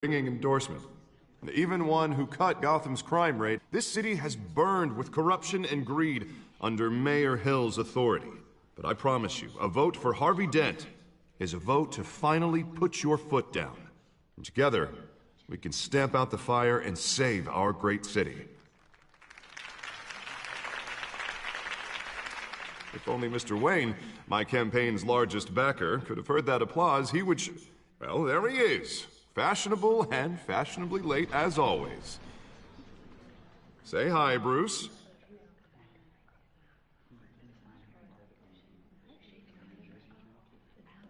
ringing endorsement. And even one who cut Gotham's crime rate, this city has burned with corruption and greed under Mayor Hill's authority. But I promise you, a vote for Harvey Dent is a vote to finally put your foot down. And together, we can stamp out the fire and save our great city. If only Mr. Wayne, my campaign's largest backer, could have heard that applause, he would well, there he is. Fashionable and fashionably late as always. Say hi, Bruce.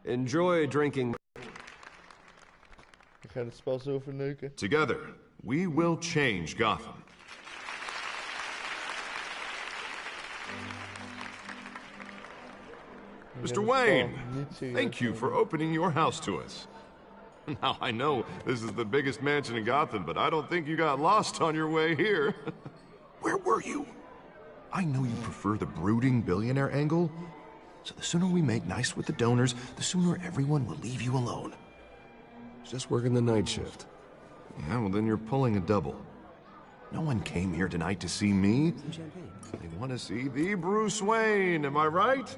Enjoy drinking. Ik ga het spel zo verneuken. Together, we will change Gotham. Mr. Wayne, thank you for opening your house to us. Now, I know this is the biggest mansion in Gotham, but I don't think you got lost on your way here. Where were you? I know you prefer the brooding billionaire angle, so the sooner we make nice with the donors, the sooner everyone will leave you alone. Just working the night shift. Yeah, well then you're pulling a double. No one came here tonight to see me. They want to see the Bruce Wayne, am I right?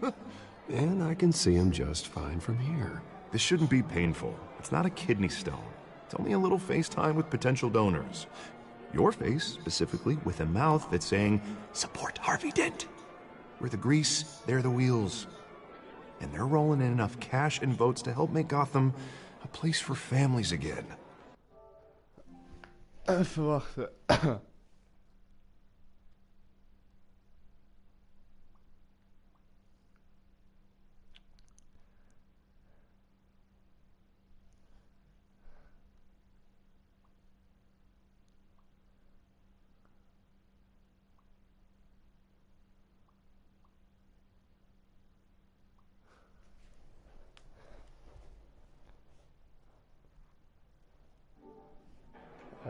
And I can see him just fine from here. This shouldn't be painful. It's not a kidney stone. It's only a little FaceTime with potential donors. Your face, specifically, with a mouth that's saying, support Harvey Dent. We're the grease, they're the wheels. And they're rolling in enough cash and votes to help make Gotham a place for families again. Even wachten.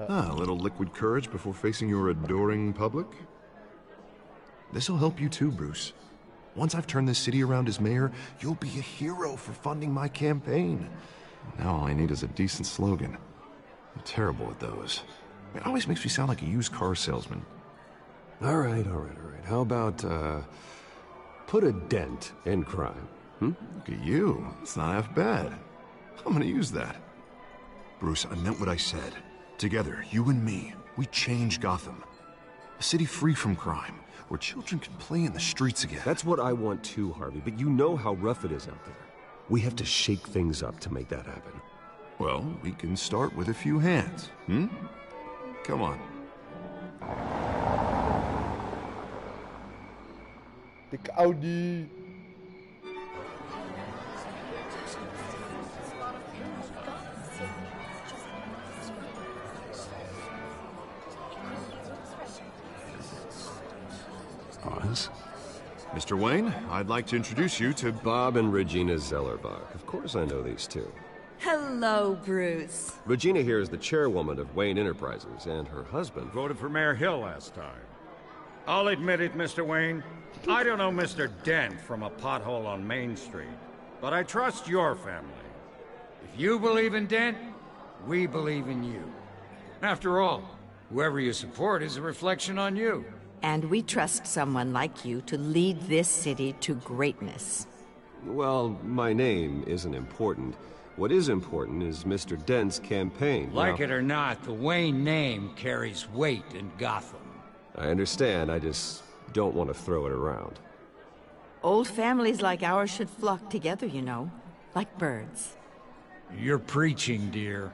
A little liquid courage before facing your adoring public. This'll help you too, Bruce. Once I've turned this city around as mayor, you'll be a hero for funding my campaign. Now all I need is a decent slogan. I'm terrible at those. It always makes me sound like a used car salesman. All right. How about, put a dent in crime, Look at you. It's not half bad. I'm gonna use that. Bruce, I meant what I said. Together, you and me, we change Gotham. A city free from crime, where children can play in the streets again. That's what I want too, Harvey, but you know how rough it is out there. We have to shake things up to make that happen. Well, we can start with a few hands, Come on. Dikke Audi. Oz? Mr. Wayne, I'd like to introduce you to Bob and Regina Zellerbach. Of course I know these two. Hello, Bruce. Regina here is the chairwoman of Wayne Enterprises, and her husband... Voted for Mayor Hill last time. I'll admit it, Mr. Wayne. I don't know Mr. Dent from a pothole on Main Street, but I trust your family. If you believe in Dent, we believe in you. After all, whoever you support is a reflection on you. And we trust someone like you to lead this city to greatness. Well, my name isn't important. What is important is Mr. Dent's campaign. Like it or not, the Wayne name carries weight in Gotham. I understand, I just don't want to throw it around. Old families like ours should flock together, you know, like birds. You're preaching, dear.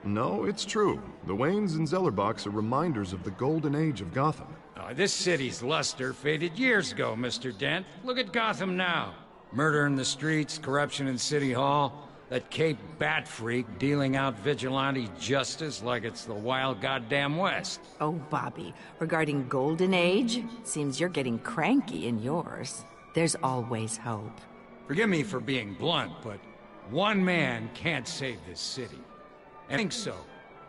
No, it's true. The Waynes and Zellerbachs are reminders of the golden age of Gotham. This city's luster faded years ago, Mr. Dent. Look at Gotham now. Murder in the streets, corruption in City Hall, that Cape Bat freak dealing out vigilante justice like it's the wild goddamn West. Oh, Bobby, regarding Golden Age, seems you're getting cranky in yours. There's always hope. Forgive me for being blunt, but one man can't save this city. I think so.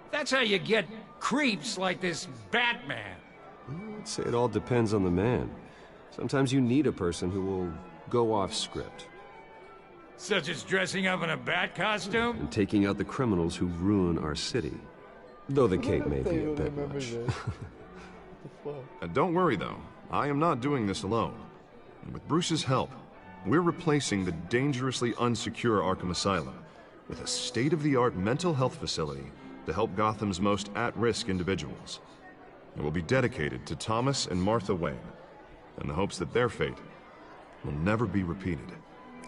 That's how you get creeps like this Batman. I'd say it all depends on the man. Sometimes you need a person who will go off script. Such as dressing up in a bat costume? And taking out the criminals who ruin our city. Though the cape may be a bit remember much. this. The fuck? Don't worry, though. I am not doing this alone. And with Bruce's help, we're replacing the dangerously unsecure Arkham Asylum with a state-of-the-art mental health facility to help Gotham's most at-risk individuals. It will be dedicated to Thomas and Martha Wayne, in the hopes that their fate will never be repeated.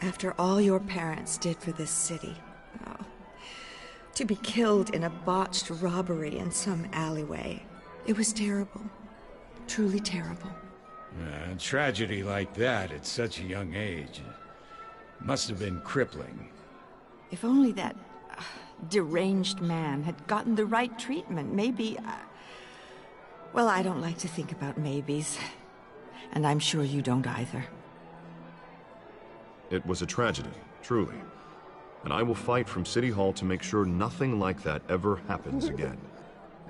After all your parents did for this city, oh, to be killed in a botched robbery in some alleyway, it was terrible. Truly terrible. A tragedy like that at such a young age must have been crippling. If only that deranged man had gotten the right treatment, maybe... Well, I don't like to think about maybes. And I'm sure you don't either. It was a tragedy, truly. And I will fight from City Hall to make sure nothing like that ever happens again.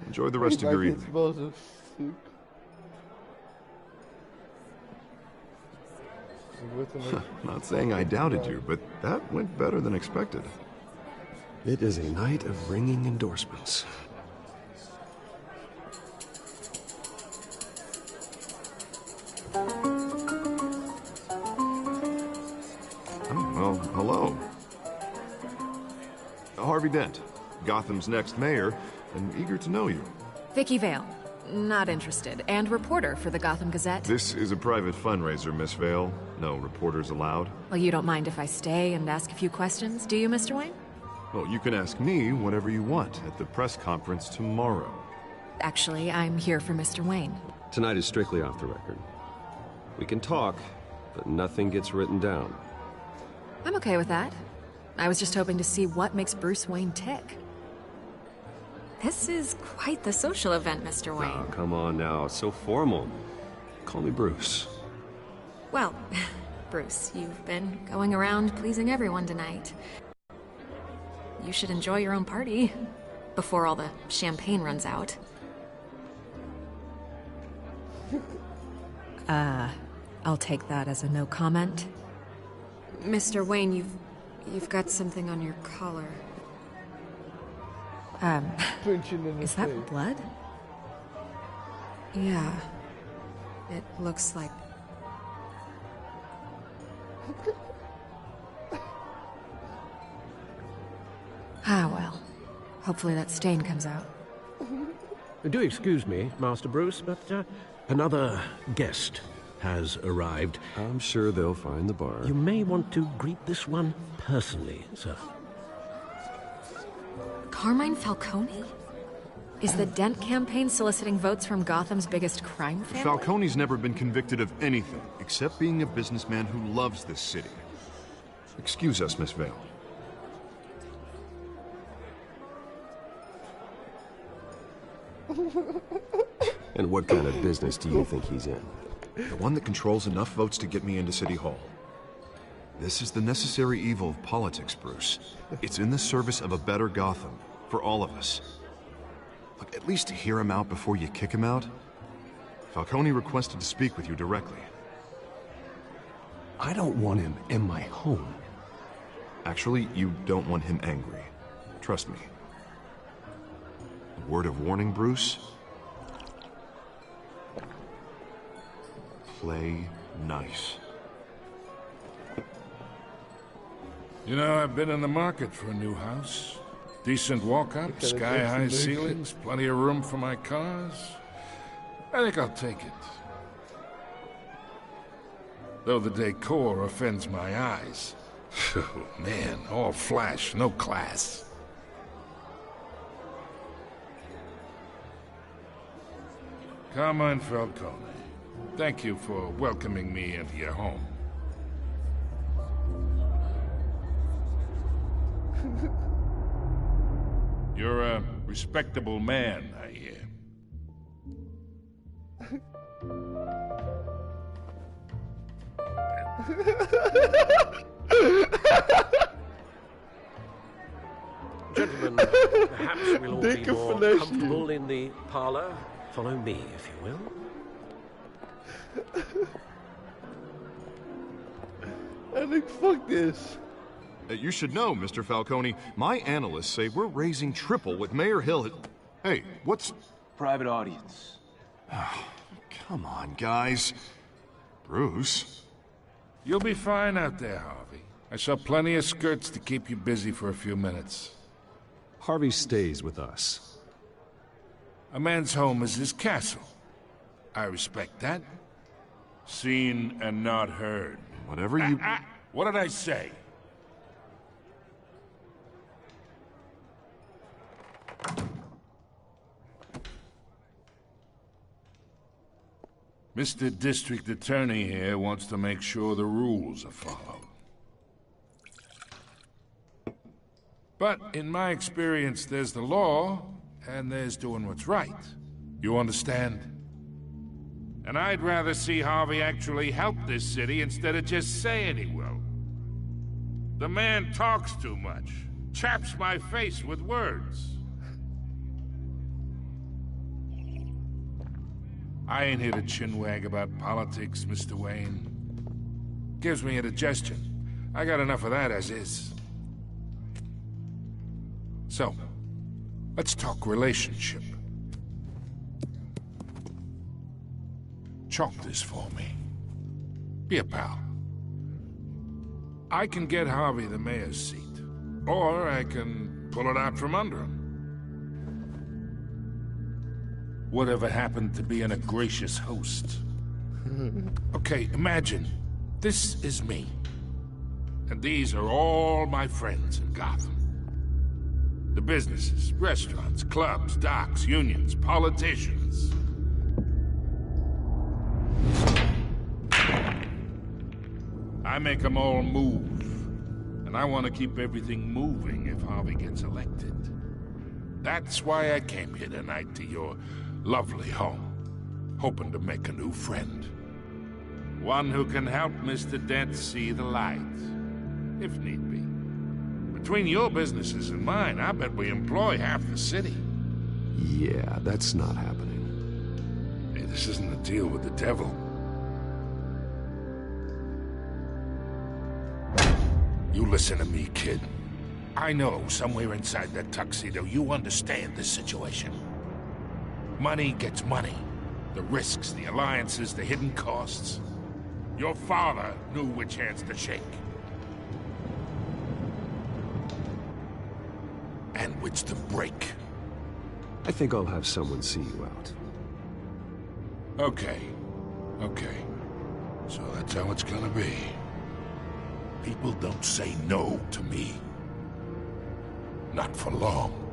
Enjoy the rest of your evening. Smells of soup. Not saying I doubted you, but that went better than expected. It is a night of ringing endorsements. Oh, well, hello. Harvey Dent, Gotham's next mayor, and eager to know you. Vicky Vale. Not interested. And reporter for the Gotham Gazette. This is a private fundraiser, Miss Vale. No reporters allowed. Well, you don't mind if I stay and ask a few questions, do you, Mr. Wayne? Well, you can ask me whatever you want at the press conference tomorrow. Actually, I'm here for Mr. Wayne. Tonight is strictly off the record. We can talk, but nothing gets written down. I'm okay with that. I was just hoping to see what makes Bruce Wayne tick. This is quite the social event, Mr. Wayne. Oh, come on now. It's so formal. Call me Bruce. Well, Bruce, you've been going around pleasing everyone tonight. You should enjoy your own party before all the champagne runs out. I'll take that as a no comment. Mr. Wayne, you've got something on your collar. Punching in the Is that face. blood? Yeah. It looks like... well. Hopefully that stain comes out. Do excuse me, Master Bruce, but another guest has arrived. I'm sure they'll find the bar. You may want to greet this one personally, sir. Carmine Falcone? Is the Dent campaign soliciting votes from Gotham's biggest crime family? Falcone's never been convicted of anything except being a businessman who loves this city. Excuse us, Miss Vale. And what kind of business do you think he's in? The one that controls enough votes to get me into City Hall. This is the necessary evil of politics, Bruce. It's in the service of a better Gotham, for all of us. Look, at least hear him out before you kick him out. Falcone requested to speak with you directly. I don't want him in my home. Actually, you don't want him angry. Trust me. A word of warning, Bruce. Play nice. You know, I've been in the market for a new house. Decent walk-up, sky-high ceilings, plenty of room for my cars. I think I'll take it. Though the decor offends my eyes. Oh, man, all flash, no class. Carmine Falcone, thank you for welcoming me into your home. You're a respectable man, I hear. Gentlemen, perhaps we'll all be more comfortable in the parlor. Follow me, if you will. I think, fuck this. You should know, Mr. Falcone, my analysts say we're raising triple what Mayor Hill had... Hey, what's... Private audience. Come on, guys. Bruce? You'll be fine out there, Harvey. I saw plenty of skirts to keep you busy for a few minutes. Harvey stays with us. A man's home is his castle. I respect that. Seen and not heard. Whatever you... What did I say? Mr. District Attorney here wants to make sure the rules are followed. But in my experience, there's the law, and there's doing what's right. You understand? And I'd rather see Harvey actually help this city instead of just saying he will. The man talks too much, chaps my face with words. I ain't here to chinwag about politics, Mr. Wayne. Gives me indigestion. I got enough of that as is. So, let's talk relationship. Chalk this for me. Be a pal. I can get Harvey the mayor's seat, or I can pull it out from under him. Whatever happened to being a gracious host? Okay, imagine, this is me. And these are all my friends in Gotham. The businesses, restaurants, clubs, docks, unions, politicians. I make them all move. And I want to keep everything moving if Harvey gets elected. That's why I came here tonight to your lovely home, hoping to make a new friend. One who can help Mr. Dent see the light, if need be. Between your businesses and mine, I bet we employ half the city. Yeah, that's not happening. Hey, this isn't a deal with the devil. You listen to me, kid. I know somewhere inside that tuxedo you understand this situation. Money gets money. The risks, the alliances, the hidden costs. Your father knew which hands to shake. And which to break. I think I'll have someone see you out. Okay. Okay. So that's how it's gonna be. People don't say no to me. Not for long.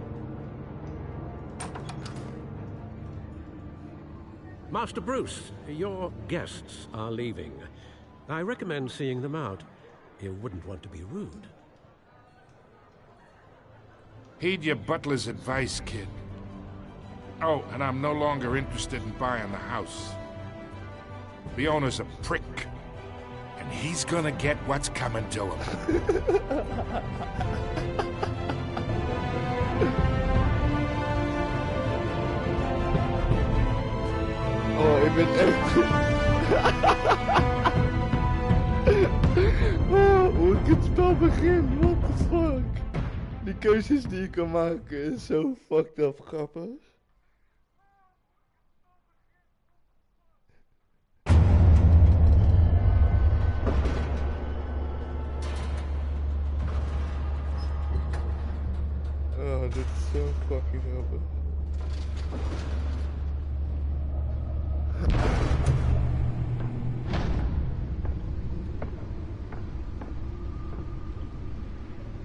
Master Bruce, your guests are leaving. I recommend seeing them out. You wouldn't want to be rude. Heed your butler's advice, kid. Oh, and I'm no longer interested in buying the house. The owner's a prick. And he's gonna get what's coming to him. Oh, ik ben echt... Hoe ik het spel begin, what the fuck? Die keuzes die je kan maken is zo fucked up grappig. Oh, dit is zo fucking grappig.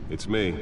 It's me.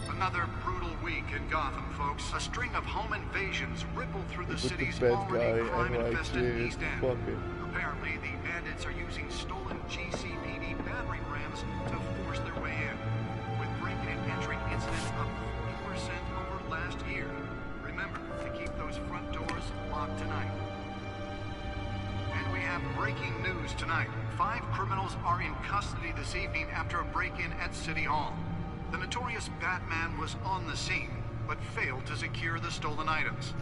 Another brutal week in Gotham, folks. A string of home invasions rippled through the city's bad already guy crime-infested NYC East End. Apparently, the bandits are using stolen GCPD battering rams to force their way in. With incidents up 40% over last year. Remember to keep those front doors locked tonight. And we have breaking news tonight. 5 criminals are in custody this evening after a break-in at City Hall. The notorious Batman was on the scene, but failed to secure the stolen items.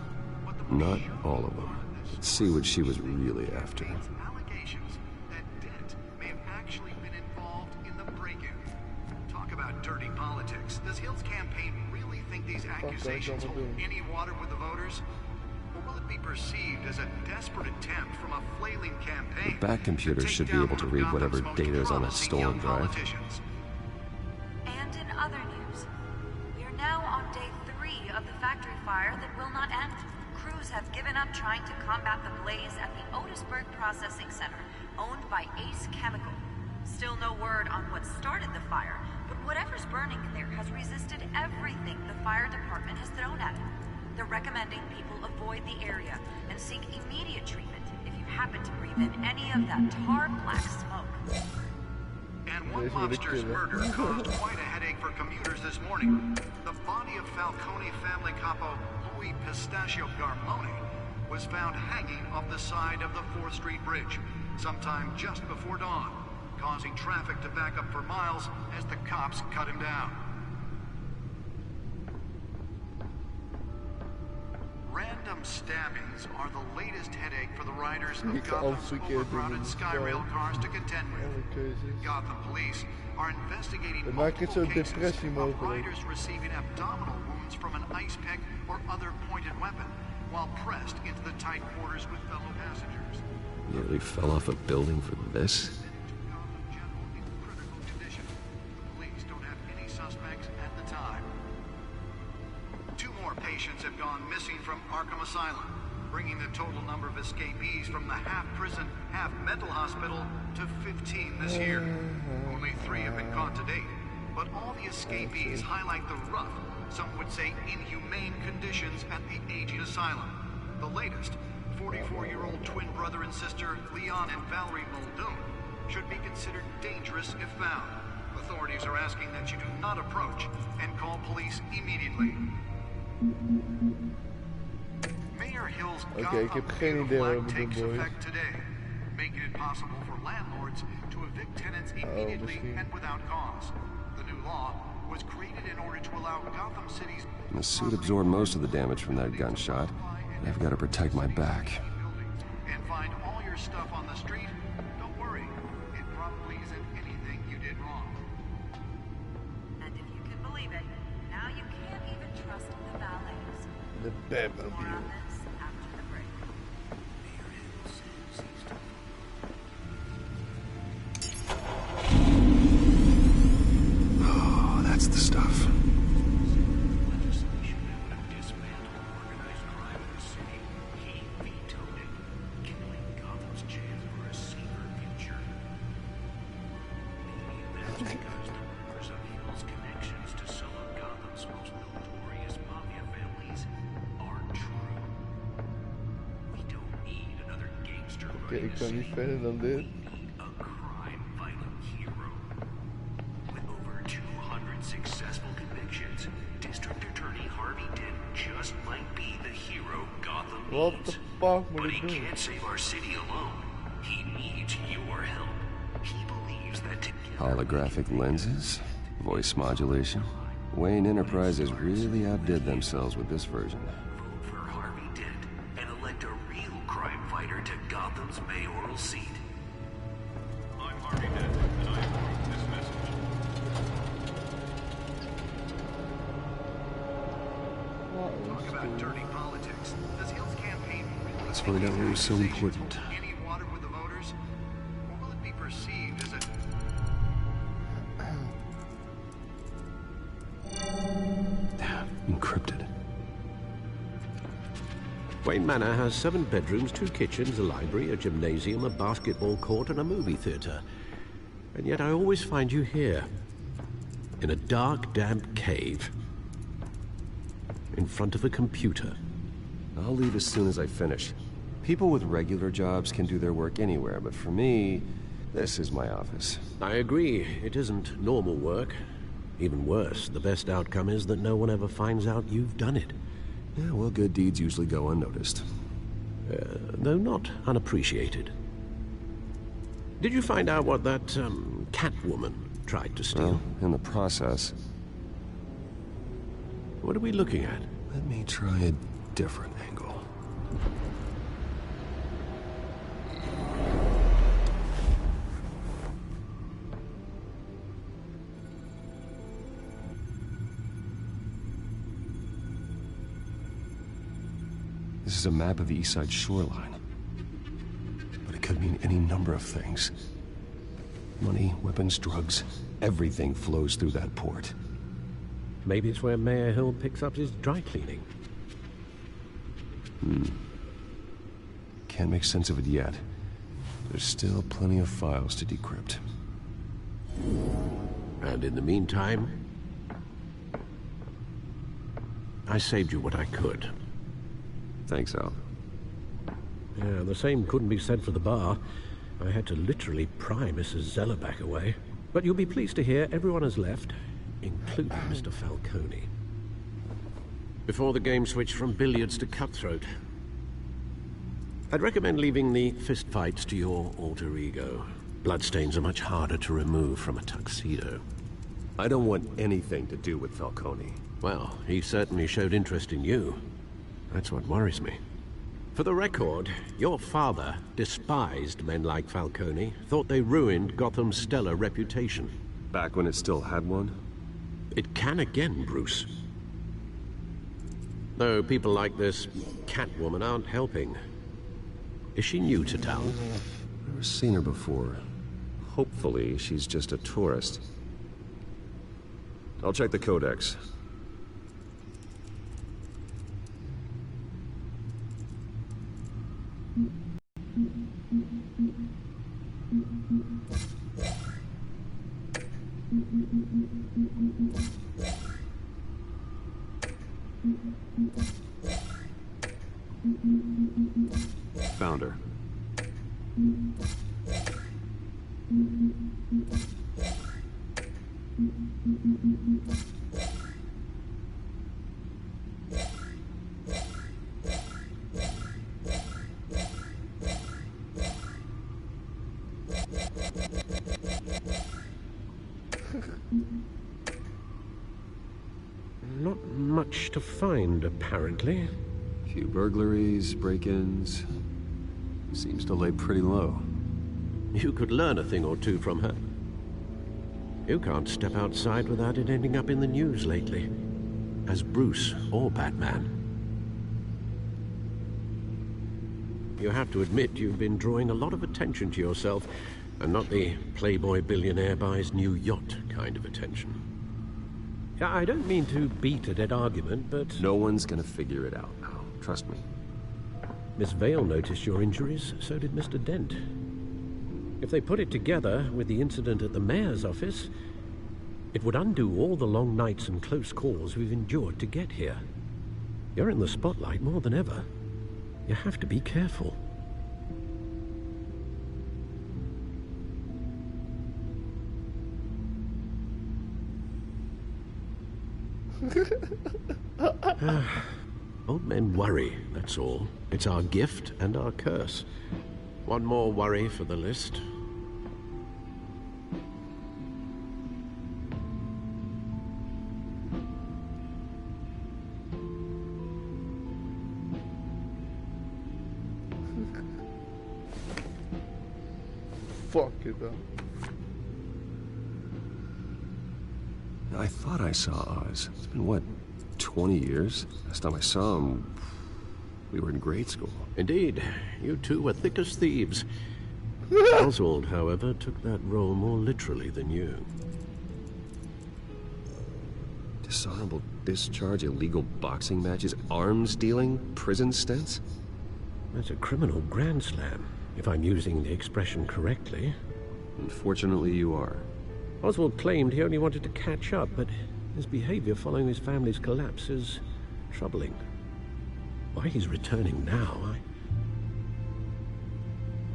Not all of them. Let's see what she was really after. Allegations that Dent may have actually been involved in the break-in. Talk about dirty politics. Does Hill's campaign really think these accusations hold any water with the voters? Or will it be perceived as a desperate attempt from a flailing campaign? The back computer should be able to read whatever data is on that stolen drive. And in other news, we are now on day 3 of the factory fire that will not end. Crews have given up trying to combat the blaze at the Otisburg Processing Center, owned by Ace Chemical. Still no word on what started the fire, but whatever's burning in there has resisted everything the fire department has thrown at it. They're recommending people avoid the area and seek immediate treatment if you happen to breathe in any of that tar black smoke. And one mobster's murder caused quite a headache for commuters this morning. The body of Falcone family capo Louis Pistachio Garmone was found hanging off the side of the 4th Street Bridge sometime just before dawn, causing traffic to back up for miles as the cops cut him down. Random stabbings are the latest headache for the riders of Gotham's overcrowded Skyrail cars to contend with. Gotham police are investigating multiple cases of riders receiving abdominal wounds from an ice pick or other pointed weapon while pressed into the tight quarters with fellow passengers. Nearly fell off a building for this? Patients have gone missing from Arkham Asylum, bringing the total number of escapees from the half-prison, half-mental hospital to 15 this year. Only 3 have been caught to date, but all the escapees highlight the rough, some would say inhumane conditions at the aging asylum. The latest, 44-year-old twin brother and sister Leon and Valerie Muldoon, should be considered dangerous if found. Authorities are asking that you do not approach and call police immediately. Mayor Hill's Oké, ik heb geen idee wat we doen, boys. Today, making it possible for landlords to evict tenants immediately and without cause. The new law was created in order to allow Gotham City's... The suit absorbed most of the damage from that gunshot. I've got to protect my back. And find all your stuff on the street. Don't worry, it probably isn't anything you did wrong. And if you can believe it, now you can't even trust the valets. The Batmobile. Oh, that's the stuff. Oké, ik kan niet verder dan dit. What the fuck moet ik doen? Holographic lenses, voice modulation. Wayne Enterprises really outdid themselves with this version. Vote for Harvey Dent and elect a real crime fighter to Gotham's mayoral seat. I'm Harvey Dent, and I approve this message. Talk about dirty politics. Does Hill's campaign really Let's find out what was so important. any water with the voters? Or will it be perceived as a... Encrypted. Wayne Manor has 7 bedrooms, 2 kitchens, a library, a gymnasium, a basketball court, and a movie theater. And yet I always find you here, in a dark, damp cave, in front of a computer. I'll leave as soon as I finish. People with regular jobs can do their work anywhere, but for me, this is my office. I agree, it isn't normal work. Even worse, the best outcome is that no one ever finds out you've done it. Yeah, well, good deeds usually go unnoticed. Though not unappreciated. Did you find out what that, Catwoman tried to steal? Well, in the process. What are we looking at? Let me try a different angle. This is a map of the East Side shoreline. But it could mean any number of things. Money, weapons, drugs, everything flows through that port. Maybe it's where Mayor Hill picks up his dry cleaning. Can't make sense of it yet. There's still plenty of files to decrypt. And in the meantime, I saved you what I could. Thanks, Al. Yeah, the same couldn't be said for the bar. I had to literally pry Mrs. Zellerback away. But you'll be pleased to hear everyone has left, including Mr. Falcone. Before the game switched from billiards to cutthroat. I'd recommend leaving the fistfights to your alter ego. Bloodstains are much harder to remove from a tuxedo. I don't want anything to do with Falcone. Well, he certainly showed interest in you. That's what worries me. For the record, your father despised men like Falcone, thought they ruined Gotham's stellar reputation. Back when it still had one? It can again, Bruce. Though people like this Catwoman aren't helping. Is she new to town? Never seen her before. Hopefully, she's just a tourist. I'll check the codex. Found her. Not much to find, apparently. Few burglaries, break-ins. Seems to lay pretty low. You could learn a thing or two from her. You can't step outside without it ending up in the news lately. As Bruce or Batman. You have to admit you've been drawing a lot of attention to yourself, and not the playboy billionaire buys new yacht kind of attention. I don't mean to beat a dead argument, but... No one's gonna figure it out now. Trust me. Miss Vale noticed your injuries, so did Mr. Dent. If they put it together with the incident at the mayor's office, it would undo all the long nights and close calls we've endured to get here. You're in the spotlight more than ever. You have to be careful. Old men worry, that's all. It's our gift and our curse. One more worry for the list. Fuck it up. I thought I saw Oz. It's been, what, 20 years? Last time I saw him, we were in grade school. Indeed. You two were thick as thieves. Oswald, however, took that role more literally than you. Dishonorable discharge, illegal boxing matches, arms dealing, prison stints? That's a criminal grand slam, if I'm using the expression correctly. Unfortunately, you are. Oswald claimed he only wanted to catch up, but his behavior following his family's collapse is troubling. Why he's returning now, I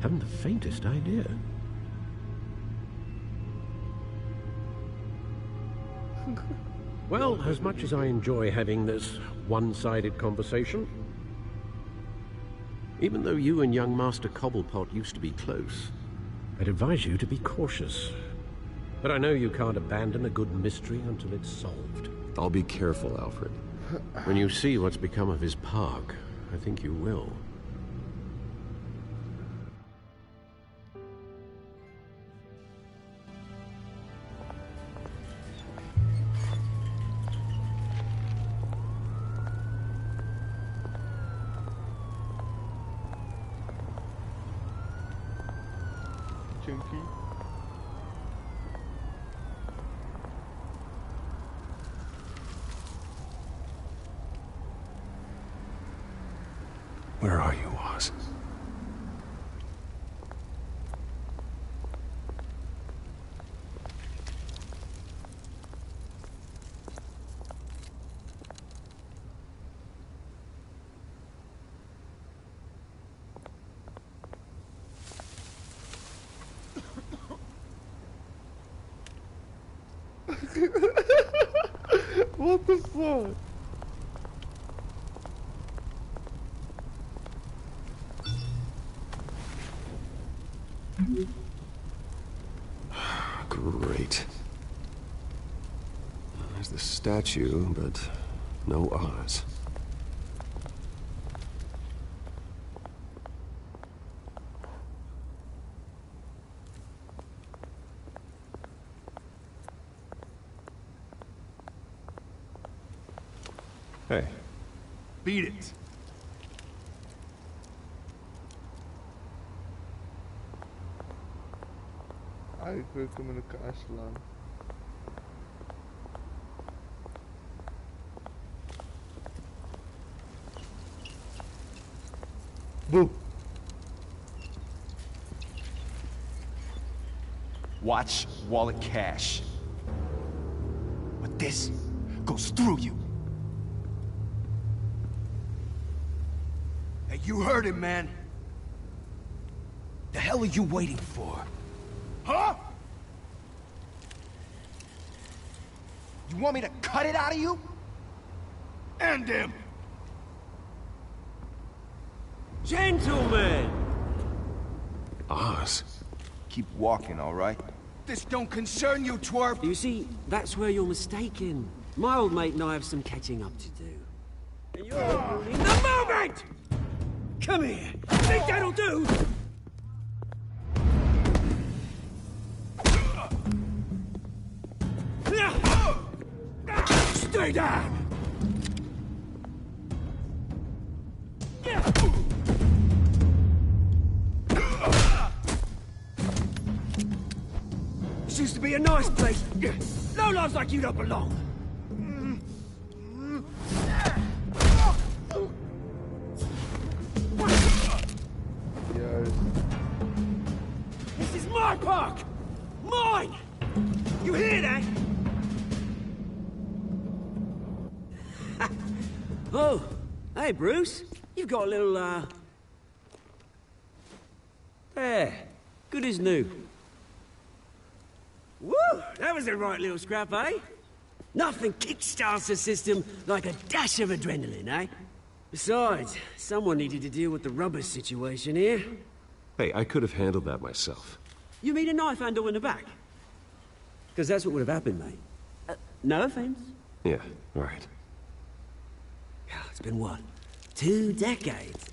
haven't the faintest idea. Well, as much as I enjoy having this one-sided conversation, even though you and young Master Cobblepot used to be close, I'd advise you to be cautious. But I know you can't abandon a good mystery until it's solved. I'll be careful, Alfred. When you see what's become of his park, I think you will. Chunky. Where are you, Oz? What the fuck? Great. There's the statue, but no Oz. Hey. Beat it. Eigenlijk wil ik hem in elkaar slaan. Boe. Watch wallet cash. But this goes through you. Hey, you heard him, man. The hell are you waiting for? Huh? You want me to cut it out of you? End him! Gentlemen! Oz? Keep walking, all right? This don't concern you, twerp! You see, that's where you're mistaken. My old mate and I have some catching up to do. And you're ruining the moment! Come here! Think that'll do? Stay down! This used to be a nice place. No lives like you don't belong. This is my park! Mine! You hear that? Oh, hey, Bruce. You've got a little, There. Good as new. Woo! That was a right little scrap, eh? Nothing kickstarts the system like a dash of adrenaline, eh? Besides, someone needed to deal with the rubber situation here. Hey, I could have handled that myself. You mean a knife handle in the back? Because that's what would have happened, mate. No offense. Yeah, right. It's been what? 2 decades?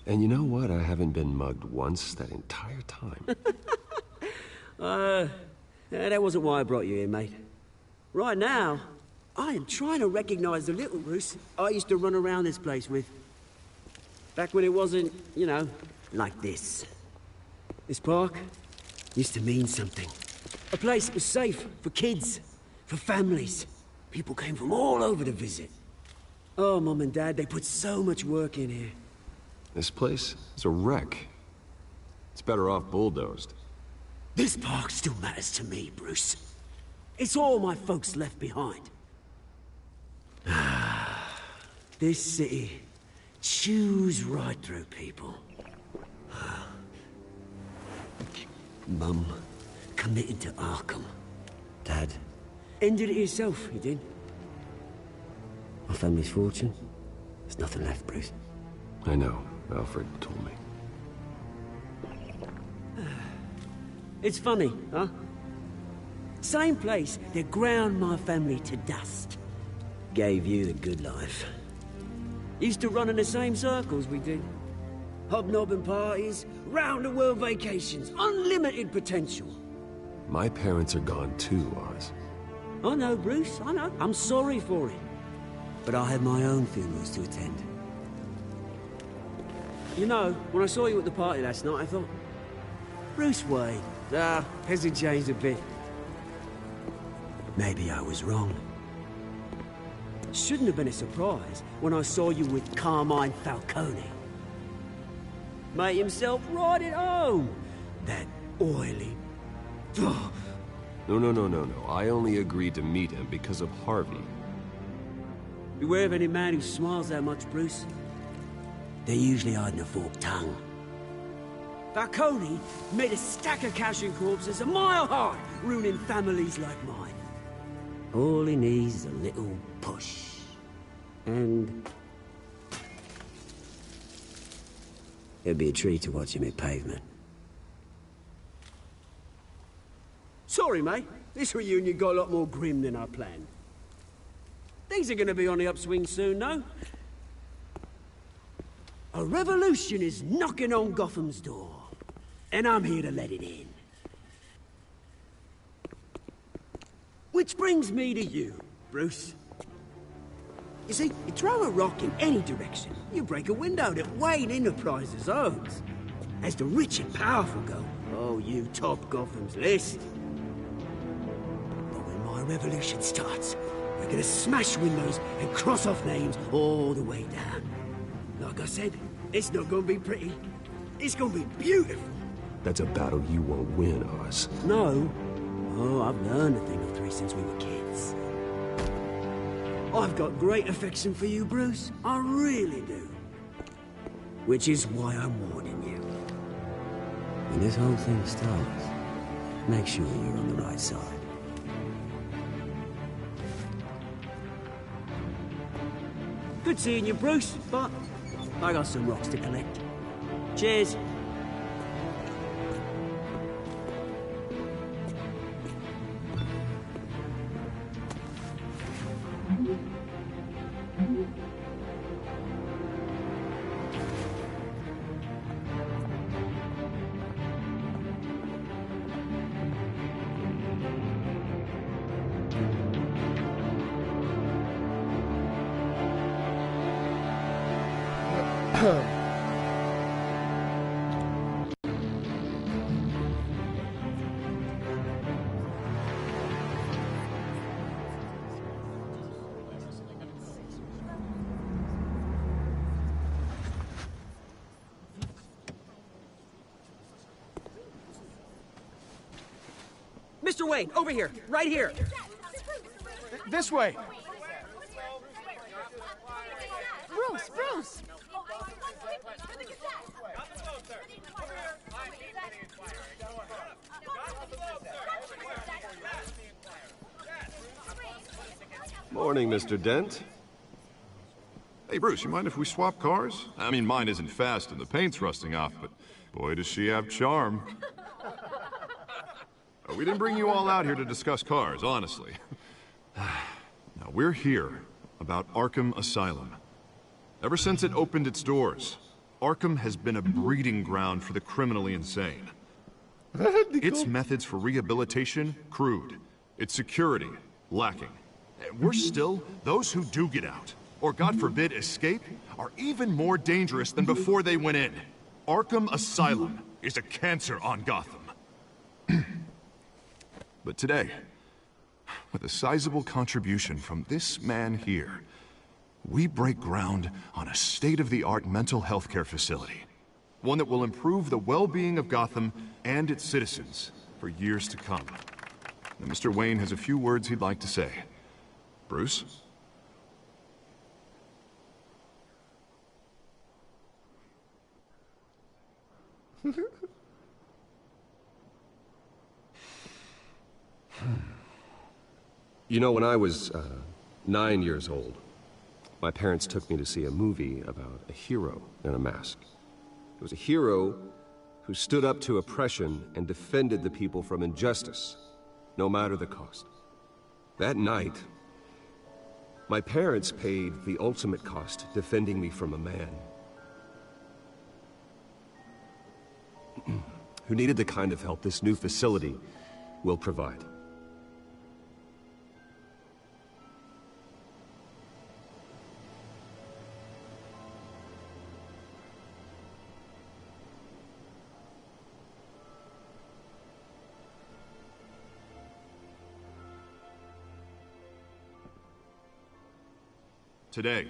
And you know what? I haven't been mugged once that entire time. That wasn't why I brought you here, mate. Right now, I am trying to recognize the little Bruce I used to run around this place with. Back when it wasn't, you know, like this. This park used to mean something. A place that was safe for kids, for families. People came from all over to visit. Oh, Mom and Dad, they put so much work in here. This place is a wreck. It's better off bulldozed. This park still matters to me, Bruce. It's all my folks left behind. This city chews right through people. Mum committed to Arkham. Dad Ended it yourself, you did. My family's fortune. There's nothing left, Bruce. I know. Alfred told me. It's funny, huh? Same place that ground my family to dust. Gave you the good life. Used to run in the same circles we did. Hobnobbing parties, round-the-world vacations, unlimited potential. My parents are gone too, Oz. I know, Bruce, I know. I'm sorry for it. But I had my own funerals to attend. You know, when I saw you at the party last night, I thought... Bruce Wayne. Hasn't changed a bit. Maybe I was wrong. Shouldn't have been a surprise when I saw you with Carmine Falcone. Made himself right at home. That oily... No. I only agreed to meet him because of Harvey. Beware of any man who smiles that much, Bruce. They're usually hiding a forked tongue. Falcone made a stack of cash and corpses a mile high, ruining families like mine. All he needs is a little push. And... it'd be a treat to watch him hit pavement. Sorry, mate. This reunion got a lot more grim than I planned. Things are gonna be on the upswing soon, no? A revolution is knocking on Gotham's door. And I'm here to let it in. Which brings me to you, Bruce. You see, you throw a rock in any direction, you break a window that Wayne Enterprises owns. As the rich and powerful go, oh, you top Gotham's list. But when my revolution starts, we're gonna smash windows and cross off names all the way down. Like I said, it's not gonna be pretty. It's gonna be beautiful. That's a battle you won't win, Oz. No. Oh, I've learned a thing or three since we were kids. I've got great affection for you, Bruce. I really do. Which is why I'm warning you. When this whole thing starts, make sure you're on the right side. Good seeing you, Bruce, but I got some rocks to collect. Cheers. Mr. Wayne, over here, right here. This way. Bruce! Morning, Mr. Dent. Hey, Bruce, you mind if we swap cars? I mean, mine isn't fast and the paint's rusting off, but boy, does she have charm. We didn't bring you all out here to discuss cars, honestly. Now, we're here about Arkham Asylum. Ever since it opened its doors, Arkham has been a breeding ground for the criminally insane. Its methods for rehabilitation, crude. Its security, lacking. Worse still, those who do get out, or God forbid escape, are even more dangerous than before they went in. Arkham Asylum is a cancer on Gotham. But today, with a sizable contribution from this man here, we break ground on a state-of-the-art mental health care facility. One that will improve the well-being of Gotham and its citizens for years to come. Now, Mr. Wayne has a few words he'd like to say. Bruce? You know, when I was 9 years old, my parents took me to see a movie about a hero in a mask. It was a hero who stood up to oppression and defended the people from injustice, no matter the cost. That night, my parents paid the ultimate cost defending me from a man who needed the kind of help this new facility will provide. Today,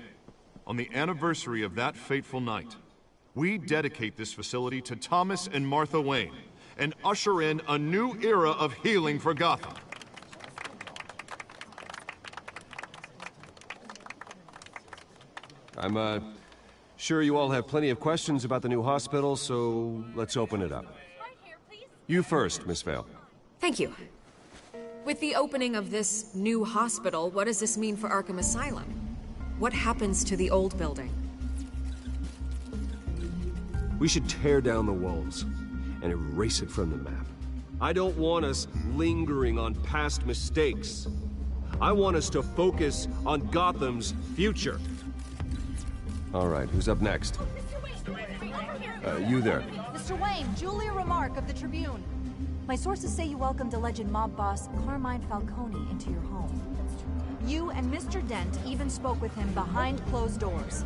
on the anniversary of that fateful night, we dedicate this facility to Thomas and Martha Wayne and usher in a new era of healing for Gotham. I'm sure you all have plenty of questions about the new hospital, so let's open it up. You first, Miss Vale. Thank you. With the opening of this new hospital, what does this mean for Arkham Asylum? What happens to the old building? We should tear down the walls and erase it from the map. I don't want us lingering on past mistakes. I want us to focus on Gotham's future. All right, who's up next? You there. Mr. Wayne, Julia Remark of the Tribune. My sources say you welcomed alleged mob boss Carmine Falcone into your home. You and Mr. Dent even spoke with him behind closed doors.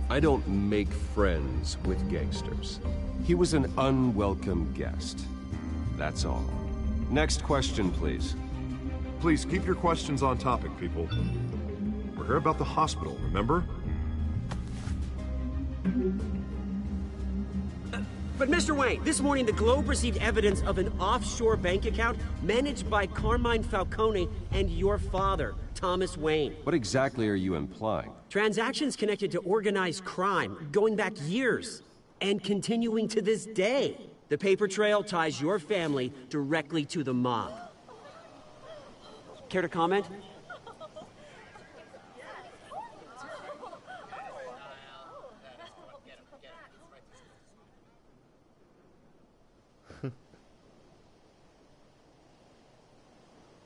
I don't make friends with gangsters. He was an unwelcome guest. That's all. Next question, please. Please keep your questions on topic, people. We're here about the hospital, remember? But Mr. Wayne, this morning the Globe received evidence of an offshore bank account managed by Carmine Falcone and your father, Thomas Wayne. What exactly are you implying? Transactions connected to organized crime, going back years, and continuing to this day. The paper trail ties your family directly to the mob. Care to comment?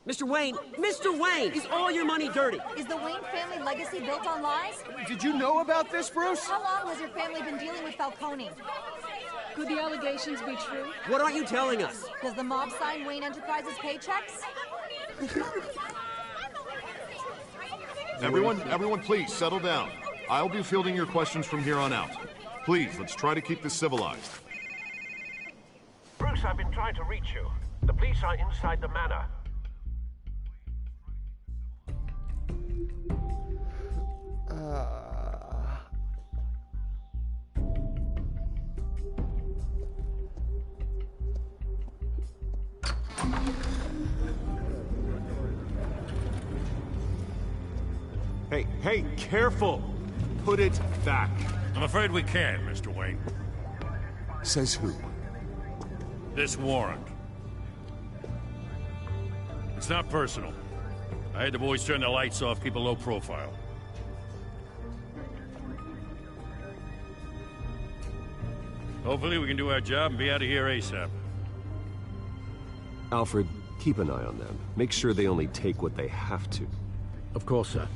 Mr. Wayne! Mr. Wayne! Is all your money dirty? Is the Wayne family legacy built on lies? Did you know about this, Bruce? How long has your family been dealing with Falcone? Could the allegations be true? What aren't you telling us? Does the mob sign Wayne Enterprises paychecks? Everyone, please settle down. I'll be fielding your questions from here on out. Please, let's try to keep this civilized. Bruce, I've been trying to reach you. The police are inside the manor. Hey, careful! Put it back. I'm afraid we can't, Mr. Wayne. Says who? This warrant. It's not personal. I had the boys turn the lights off, keep a low profile. Hopefully we can do our job and be out of here ASAP. Alfred, keep an eye on them. Make sure they only take what they have to. Of course, sir.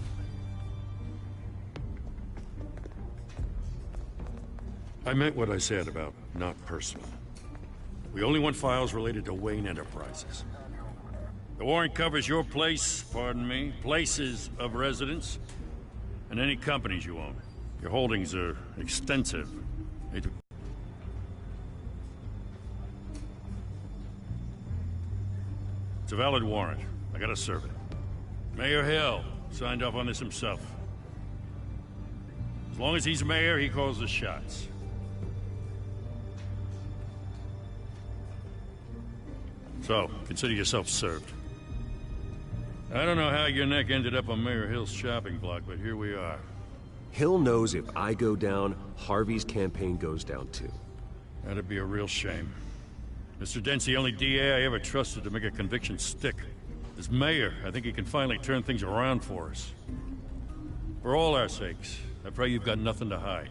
I meant what I said about not personal. We only want files related to Wayne Enterprises. The warrant covers your place, pardon me, places of residence, and any companies you own. Your holdings are extensive. It's a valid warrant. I gotta serve it. Mayor Hill signed off on this himself. As long as he's mayor, he calls the shots. So, consider yourself served. I don't know how your neck ended up on Mayor Hill's shopping block, but here we are. Hill knows if I go down, Harvey's campaign goes down too. That'd be a real shame. Mr. Dent's the only DA I ever trusted to make a conviction stick. As mayor, I think he can finally turn things around for us. For all our sakes, I pray you've got nothing to hide.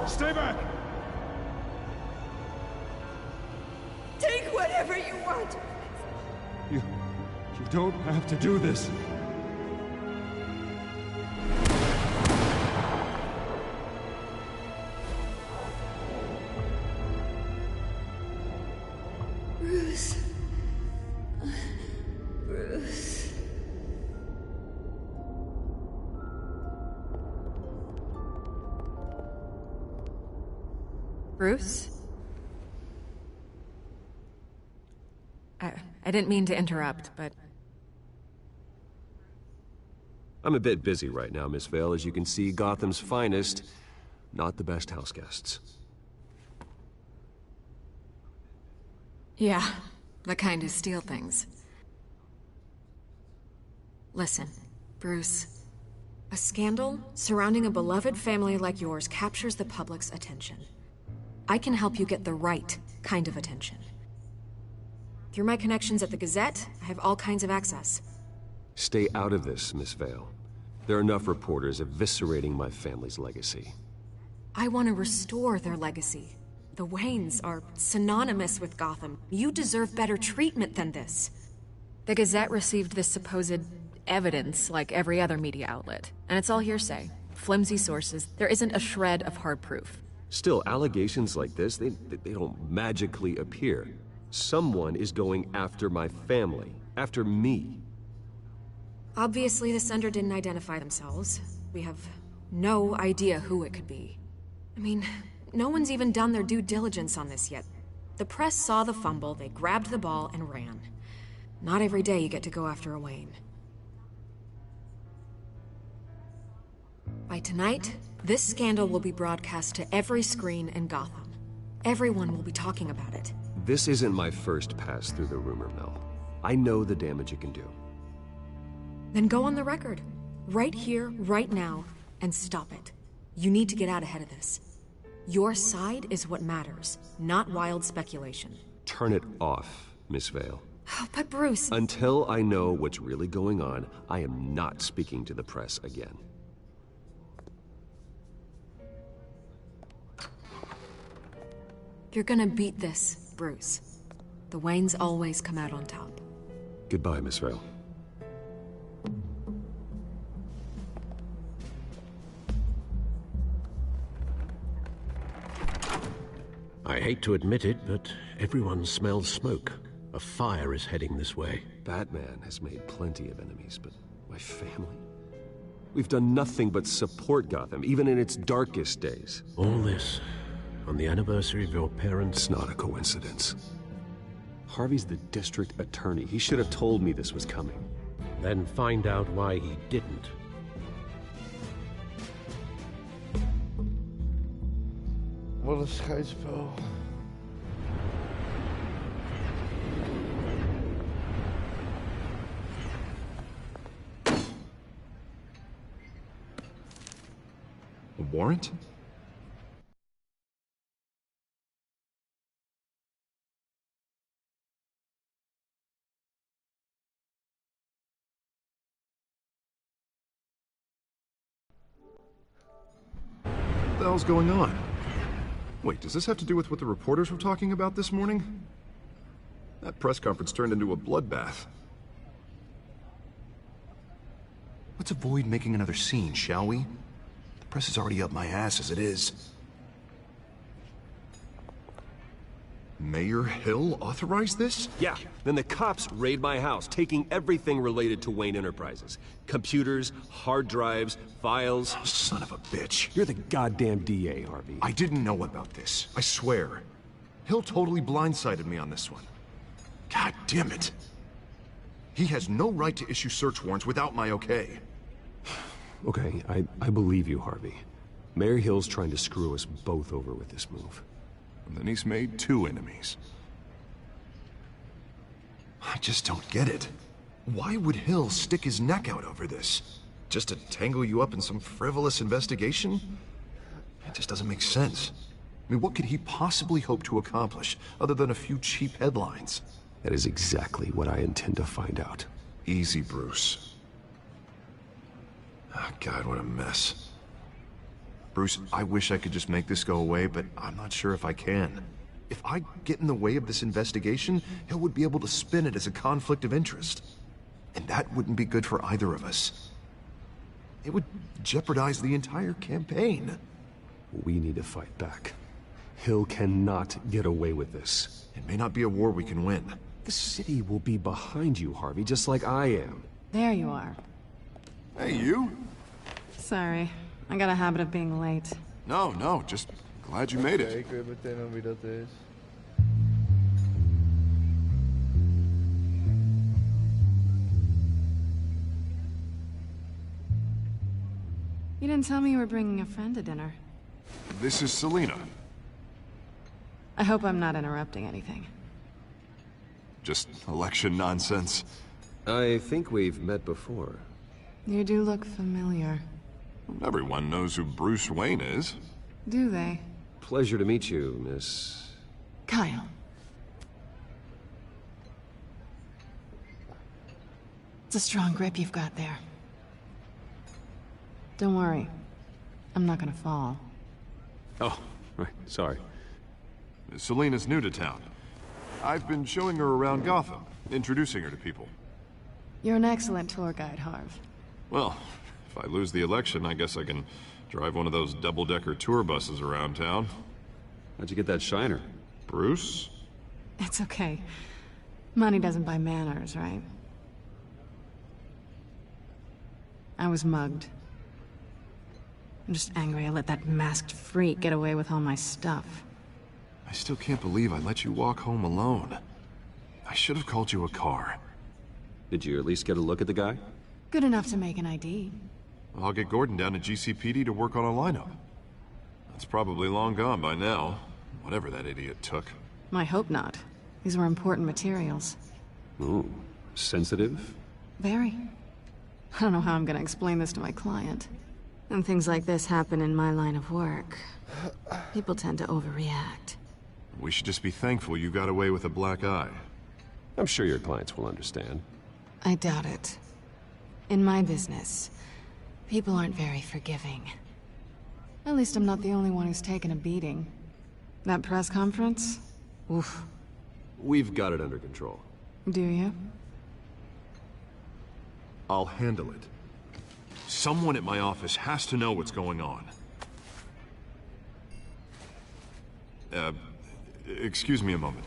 Stay back! Take whatever you want! You don't have to do this. Bruce. Bruce. Bruce? I didn't mean to interrupt, but... I'm a bit busy right now, Miss Vale. As you can see, Gotham's finest, not the best house guests. Yeah, the kind who steal things. Listen, Bruce. A scandal surrounding a beloved family like yours captures the public's attention. I can help you get the right kind of attention. Through my connections at the Gazette, I have all kinds of access. Stay out of this, Miss Vale. There are enough reporters eviscerating my family's legacy. I want to restore their legacy. The Waynes are synonymous with Gotham. You deserve better treatment than this. The Gazette received this supposed evidence like every other media outlet, and it's all hearsay. Flimsy sources. There isn't a shred of hard proof. Still, allegations like this, they don't magically appear. Someone is going after my family, after me. Obviously, the sender didn't identify themselves. We have no idea who it could be. I mean, no one's even done their due diligence on this yet. The press saw the fumble, they grabbed the ball and ran. Not every day you get to go after a Wayne. By tonight, this scandal will be broadcast to every screen in Gotham. Everyone will be talking about it. This isn't my first pass through the rumor mill. I know the damage it can do. Then go on the record. Right here, right now, and stop it. You need to get out ahead of this. Your side is what matters, not wild speculation. Turn it off, Miss Vale. Oh, but Bruce... Until I know what's really going on, I am not speaking to the press again. You're gonna beat this, Bruce. The Waynes always come out on top. Goodbye, Miss Vale. I hate to admit it, but everyone smells smoke. A fire is heading this way. Batman has made plenty of enemies, but my family? We've done nothing but support Gotham, even in its darkest days. All this on the anniversary of your parents'... It's not a coincidence. Harvey's the district attorney. He should have told me this was coming. Then find out why he didn't. Wat een scheidspel. A warrant? What the hell's going on? Wait, does this have to do with what the reporters were talking about this morning? That press conference turned into a bloodbath. Let's avoid making another scene, shall we? The press is already up my ass as it is. Mayor Hill authorized this? Yeah, then the cops raid my house, taking everything related to Wayne Enterprises. Computers, hard drives, files. Oh, son of a bitch. You're the goddamn DA, Harvey. I didn't know about this. I swear. Hill totally blindsided me on this one. God damn it. He has no right to issue search warrants without my okay. Okay, I believe you, Harvey. Mayor Hill's trying to screw us both over with this move. And then he's made 2 enemies. I just don't get it. Why would Hill stick his neck out over this? Just to tangle you up in some frivolous investigation? It just doesn't make sense. I mean, what could he possibly hope to accomplish other than a few cheap headlines? That is exactly what I intend to find out. Easy, Bruce. Oh, God, what a mess. Bruce, I wish I could just make this go away, but I'm not sure if I can. If I get in the way of this investigation, Hill would be able to spin it as a conflict of interest. And that wouldn't be good for either of us. It would jeopardize the entire campaign. We need to fight back. Hill cannot get away with this. It may not be a war we can win. The city will be behind you, Harvey, just like I am. There you are. Hey, you? Sorry. I got a habit of being late. No, just glad you made it. Ik weet meteen al wie dat is. You didn't tell me you were bringing a friend to dinner. This is Selina. I hope I'm not interrupting anything. Just election nonsense. I think we've met before. You do look familiar. Everyone knows who Bruce Wayne is. Do they? Pleasure to meet you, Miss... Kyle. It's a strong grip you've got there. Don't worry. I'm not gonna fall. Oh, right. Sorry. Selina's new to town. I've been showing her around Gotham, introducing her to people. You're an excellent tour guide, Harv. Well, if I lose the election, I guess I can drive one of those double-decker tour buses around town. How'd you get that shiner? Bruce? It's okay. Money doesn't buy manners, right? I was mugged. I'm just angry I let that masked freak get away with all my stuff. I still can't believe I let you walk home alone. I should have called you a car. Did you at least get a look at the guy? Good enough to make an ID. I'll get Gordon down to GCPD to work on a lineup. That's probably long gone by now, whatever that idiot took. I hope not. These were important materials. Ooh, sensitive? Very. I don't know how I'm gonna explain this to my client. When things like this happen in my line of work, people tend to overreact. We should just be thankful you got away with a black eye. I'm sure your clients will understand. I doubt it. In my business, people aren't very forgiving. At least I'm not the only one who's taken a beating. That press conference? Oof. We've got it under control. Do you? I'll handle it. Someone at my office has to know what's going on. Excuse me a moment.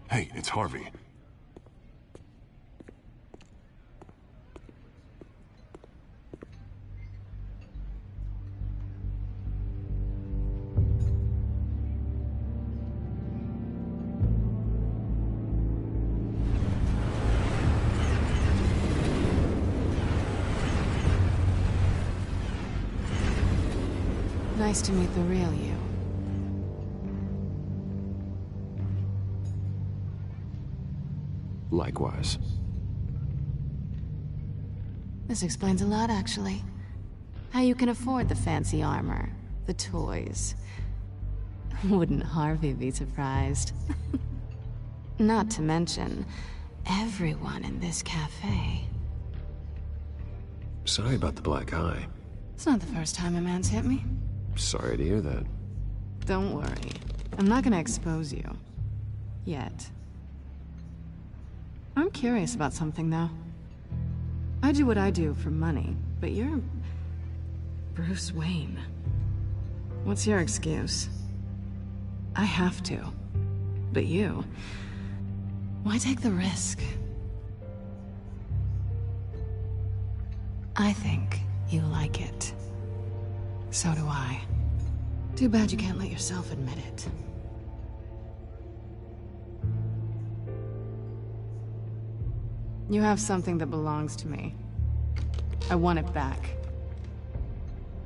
Hey, it's Harvey. Nice to meet the real you. Likewise. This explains a lot, actually. How you can afford the fancy armor, the toys. Wouldn't Harvey be surprised? Not to mention, everyone in this cafe. Sorry about the black eye. It's not the first time a man's hit me. Sorry to hear that. Don't worry. I'm not gonna expose you. Yet. I'm curious about something, though. I do what I do for money, but you're... Bruce Wayne. What's your excuse? I have to. But you... why take the risk? I think you like it. So do I. Too bad you can't let yourself admit it. You have something that belongs to me. I want it back.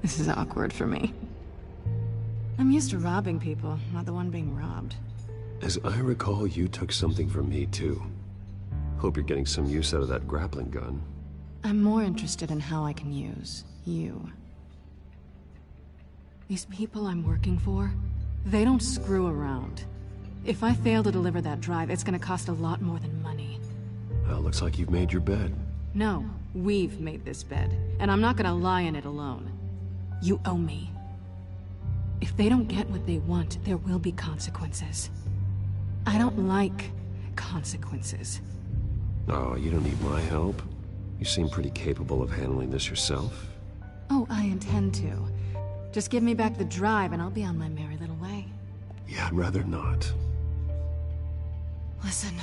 This is awkward for me. I'm used to robbing people, not the one being robbed. As I recall, you took something from me, too. Hope you're getting some use out of that grappling gun. I'm more interested in how I can use you. These people I'm working for, they don't screw around. If I fail to deliver that drive, it's gonna cost a lot more than money. Well, looks like you've made your bed. No, we've made this bed, and I'm not gonna lie in it alone. You owe me. If they don't get what they want, there will be consequences. I don't like consequences. Oh, you don't need my help. You seem pretty capable of handling this yourself. Oh, I intend to. Just give me back the drive and I'll be on my merry little way. Yeah, I'd rather not. Listen,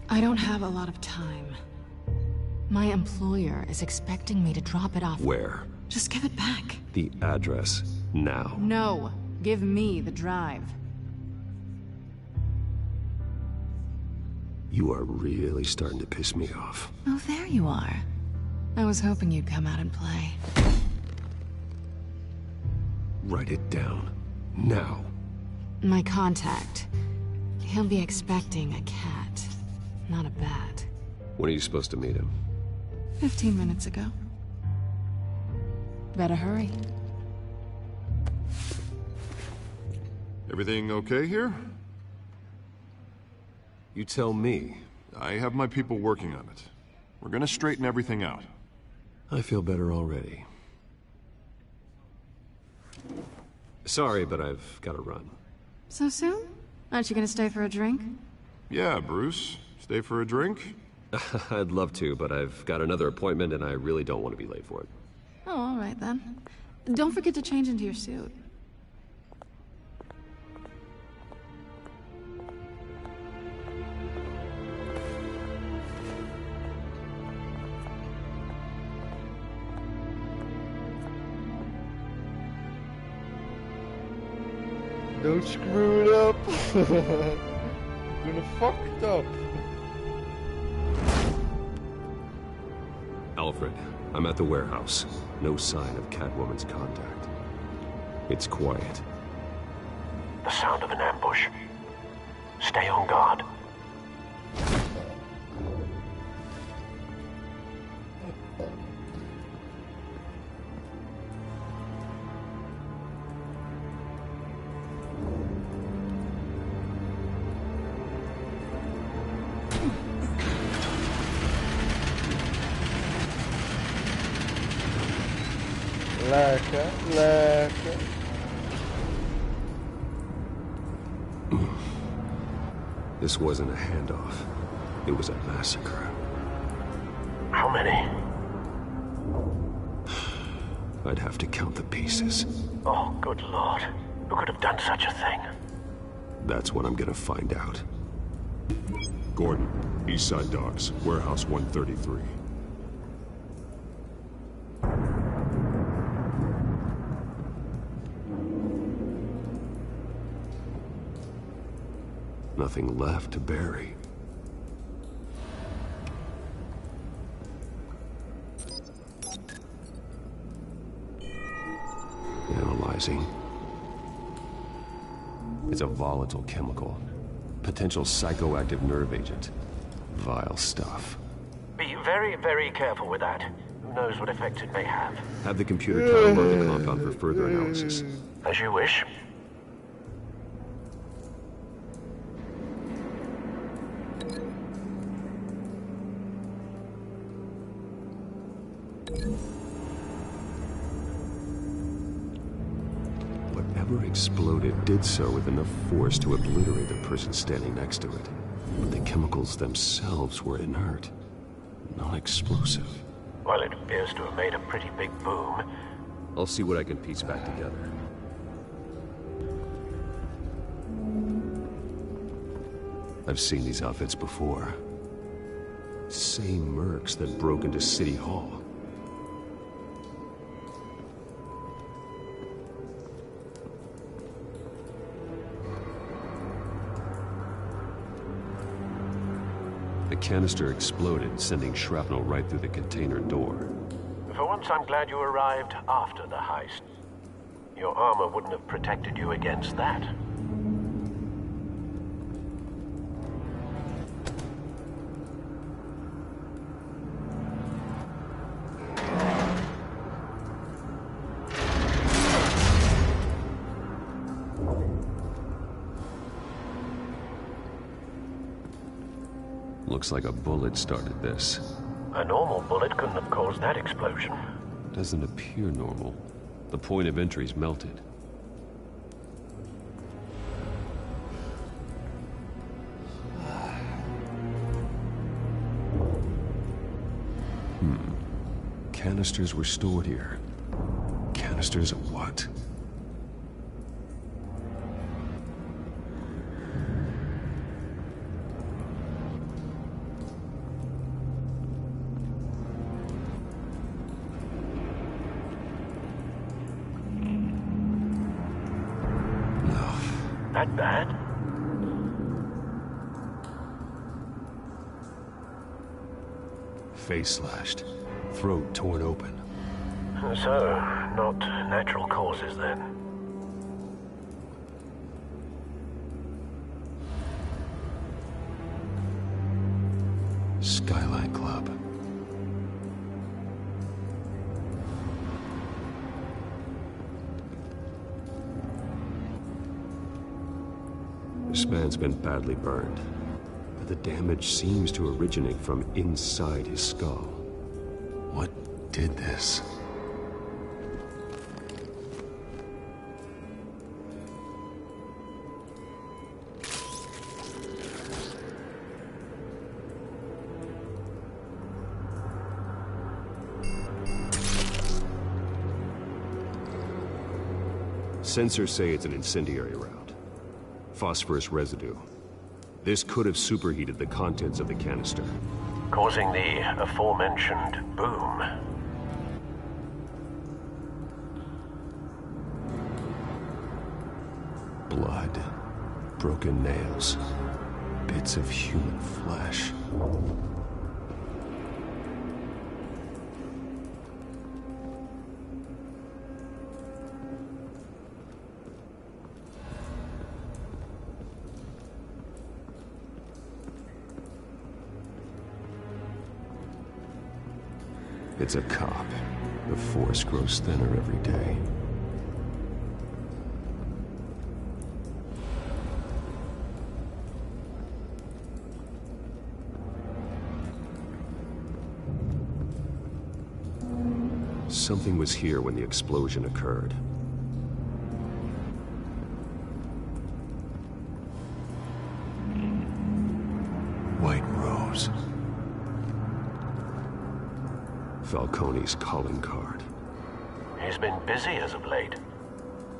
I don't have a lot of time. My employer is expecting me to drop it off. Where? Just give it back. The address, now. No, give me the drive. You are really starting to piss me off. Oh, there you are. I was hoping you'd come out and play. Write it down. Now. My contact. He'll be expecting a cat, not a bat. When are you supposed to meet him? 15 minutes ago. Better hurry. Everything okay here? You tell me. I have my people working on it. We're gonna straighten everything out. I feel better already. Sorry, but I've got to run. So soon? Aren't you gonna stay for a drink? Yeah, Bruce. Stay for a drink? I'd love to, but I've got another appointment and I really don't want to be late for it. Oh, all right then. Don't forget to change into your suit. Don't screw it up. I'm gonna fuck it up. Alfred, I'm at the warehouse. No sign of Catwoman's contact. It's quiet. The sound of an ambush. Stay on guard. Lekker. This wasn't a handoff. It was a massacre. How many? I'd have to count the pieces. Oh, good lord. Who could have done such a thing? That's what I'm gonna find out. Gordon, Eastside Docks, Warehouse 133. Nothing left to bury. Analyzing. It's a volatile chemical. Potential psychoactive nerve agent. Vile stuff. Be very, very careful with that. Who knows what effect it may have. Have the computer catalog the compound for further analysis. As you wish. Whatever exploded did so with enough force to obliterate the person standing next to it. But the chemicals themselves were inert, non-explosive. Well, it appears to have made a pretty big boom. I'll see what I can piece back together. I've seen these outfits before. Same mercs that broke into City Hall. The canister exploded, sending shrapnel right through the container door. For once, I'm glad you arrived after the heist. Your armor wouldn't have protected you against that. Looks like a bullet started this. A normal bullet couldn't have caused that explosion. Doesn't appear normal. The point of entry's melted. Canisters were stored here. Canisters of what? That bad? Face slashed. Throat torn open. So, not natural causes then. Skyline Club. This man's been badly burned, but the damage seems to originate from inside his skull. What did this? Sensors say it's an incendiary round. Phosphorus residue. This could have superheated the contents of the canister, causing the aforementioned boom. Blood, broken nails, bits of human flesh. It's a cop. The force grows thinner every day. Something was here when the explosion occurred. White Rose. Falcone's calling card. He's been busy as of late.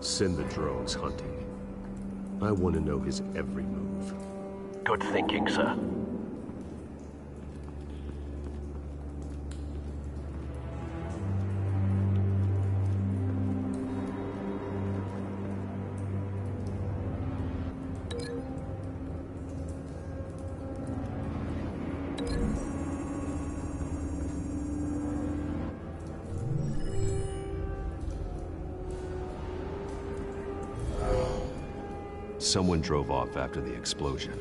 Send the drones hunting. I want to know his every move. Good thinking, sir. Someone drove off after the explosion.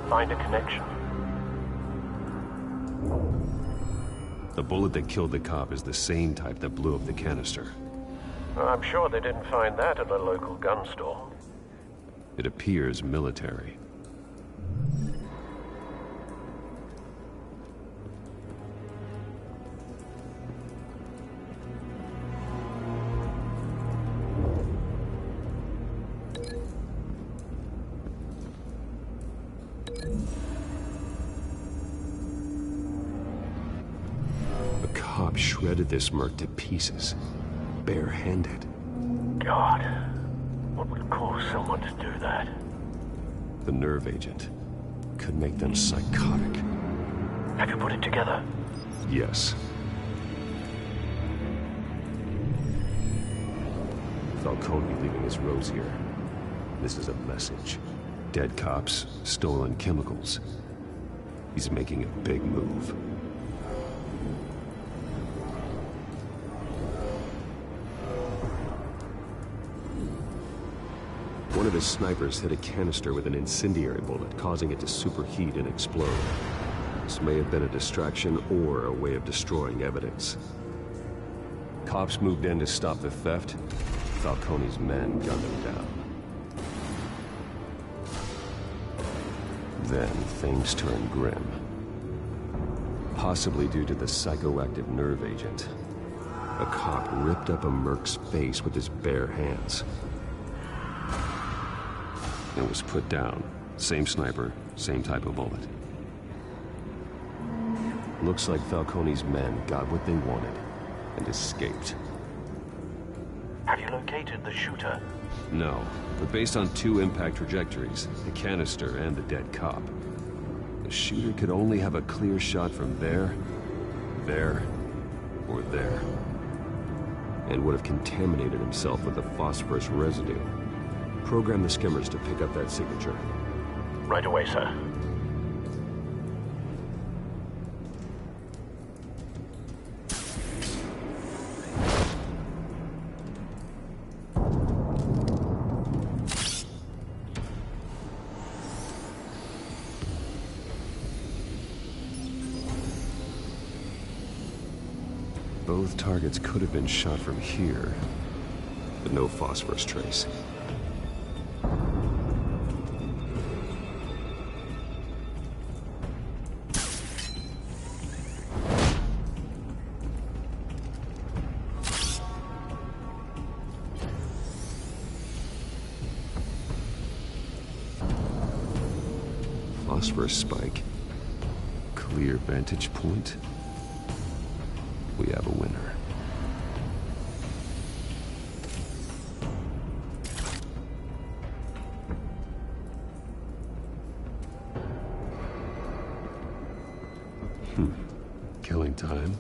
Find a connection. The bullet that killed the cop is the same type that blew up the canister. I'm sure they didn't find that at a local gun store. It appears military. A cop shredded this merc to pieces, barehanded. God, what would cause someone to do that? The nerve agent could make them psychotic. Have you put it together? Yes. Falcone leaving his rose here. This is a message. Dead cops, stolen chemicals. He's making a big move. One of his snipers hit a canister with an incendiary bullet, causing it to superheat and explode. This may have been a distraction or a way of destroying evidence. Cops moved in to stop the theft. Falcone's men gunned them down. Then things turned grim. Possibly due to the psychoactive nerve agent. A cop ripped up a merc's face with his bare hands. It was put down. Same sniper, same type of bullet. Looks like Falcone's men got what they wanted and escaped. Have you located the shooter? No, but based on two impact trajectories, the canister and the dead cop, the shooter could only have a clear shot from there, or there, and would have contaminated himself with the phosphorus residue. Program the skimmers to pick up that signature. Right away, sir. Both targets could have been shot from here, but no phosphorus trace. Phosphorus spike. Clear vantage point. We have a winner. Killing time.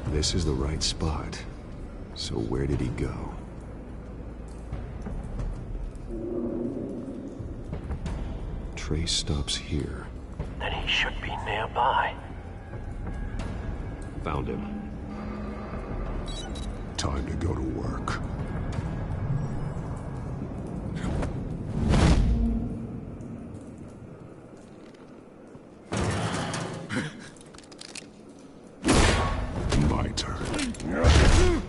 This is the right spot. So where did he go? Trace stops here. Then he should be nearby. Found him. Time to go to work. My turn.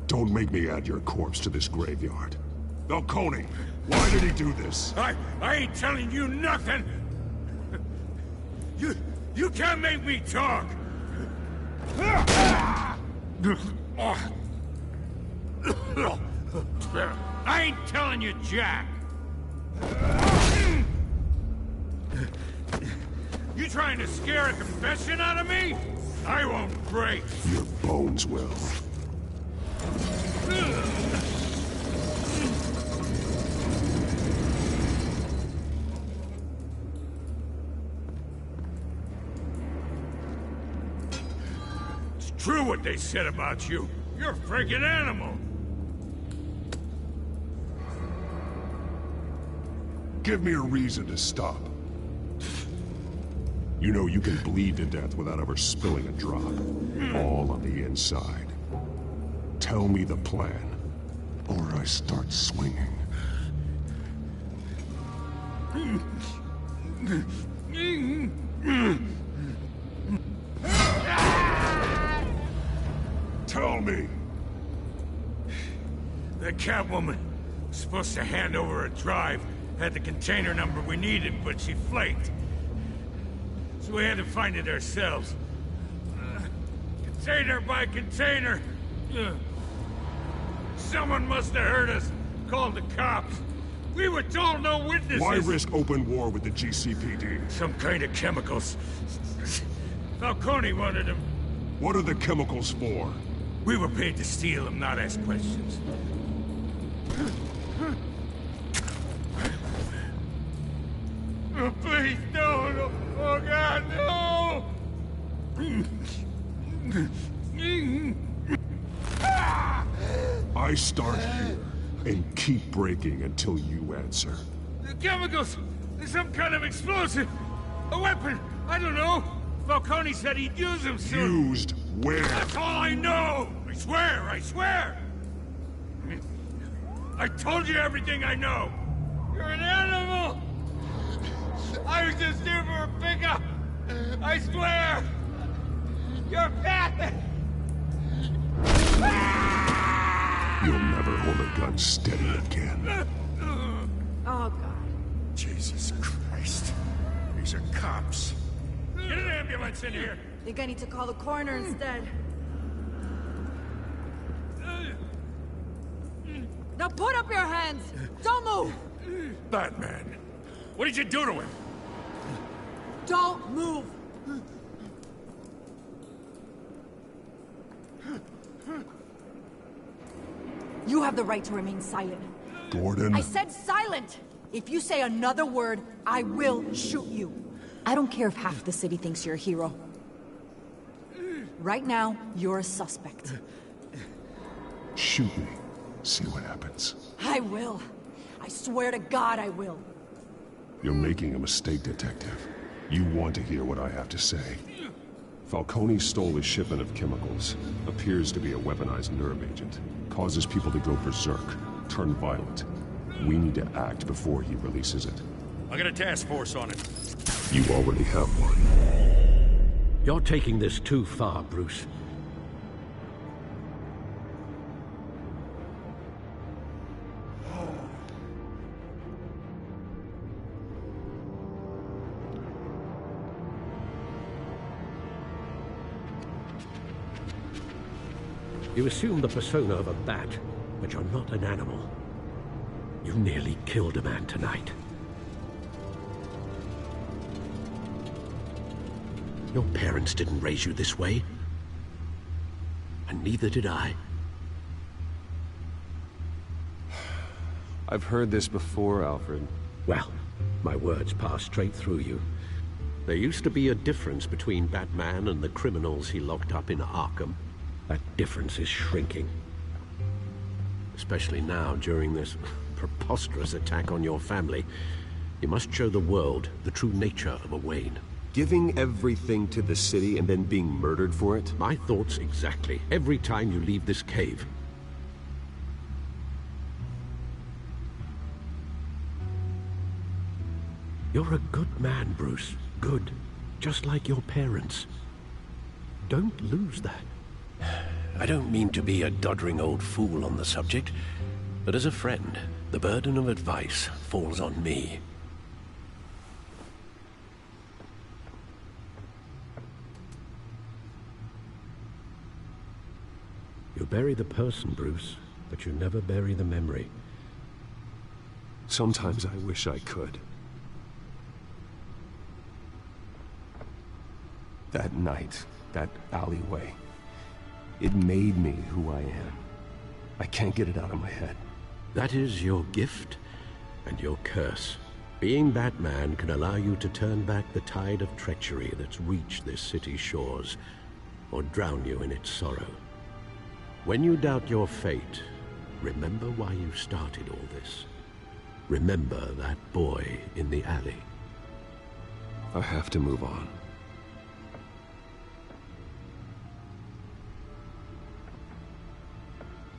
Don't make me add your corpse to this graveyard. Falcone, why did he do this? I ain't telling you nothing! You can't make me talk! I ain't telling you, Jack! You trying to scare a confession out of me? I won't break! Your bones will. It's true what they said about you. You're a freaking animal! Give me a reason to stop. You know you can bleed to death without ever spilling a drop. All on the inside. Tell me the plan, or I start swinging. Catwoman was supposed to hand over a drive. Had the container number we needed, but she flaked. So we had to find it ourselves. Container by container. Someone must have heard us. Called the cops. We were told no witnesses. Why risk open war with the GCPD? Some kind of chemicals. Falcone wanted them. What are the chemicals for? We were paid to steal them, not ask questions. Oh, please, no! Oh, God, no! I start here and keep breaking until you answer. The chemicals! There's some kind of explosive! A weapon! I don't know! Falcone said he'd use them soon. Used where? That's all I know! I swear! I swear! I told you everything I know! You're an animal! I was just here for a pickup! I swear! You're fat! You'll never hold a gun steady again. Oh, God. Jesus Christ. These are cops. Get an ambulance in here! Think I need to call the coroner instead. Now put up your hands! Don't move! Batman, what did you do to him? Don't move! You have the right to remain silent. Gordon. I said silent! If you say another word, I will shoot you. I don't care if half the city thinks you're a hero. Right now, you're a suspect. Shoot me. See what happens. I will. I swear to God I will. You're making a mistake, Detective. You want to hear what I have to say. Falcone stole a shipment of chemicals. Appears to be a weaponized nerve agent. Causes people to go berserk, turn violent. We need to act before he releases it. I got a task force on it. You already have one. You're taking this too far, Bruce. You assume the persona of a bat, but you're not an animal. You nearly killed a man tonight. Your parents didn't raise you this way. And neither did I. I've heard this before, Alfred. Well, my words pass straight through you. There used to be a difference between Batman and the criminals he locked up in Arkham. That difference is shrinking. Especially now, during this preposterous attack on your family. You must show the world the true nature of a Wayne. Giving everything to the city and then being murdered for it? My thoughts exactly. Every time you leave this cave. You're a good man, Bruce. Good. Just like your parents. Don't lose that. I don't mean to be a doddering old fool on the subject, but as a friend, the burden of advice falls on me. You bury the person, Bruce, but you never bury the memory. Sometimes I wish I could. That night, that alleyway, it made me who I am. I can't get it out of my head. That is your gift and your curse. Being Batman can allow you to turn back the tide of treachery that's reached this city's shores, or drown you in its sorrow. When you doubt your fate, remember why you started all this. Remember that boy in the alley. I have to move on.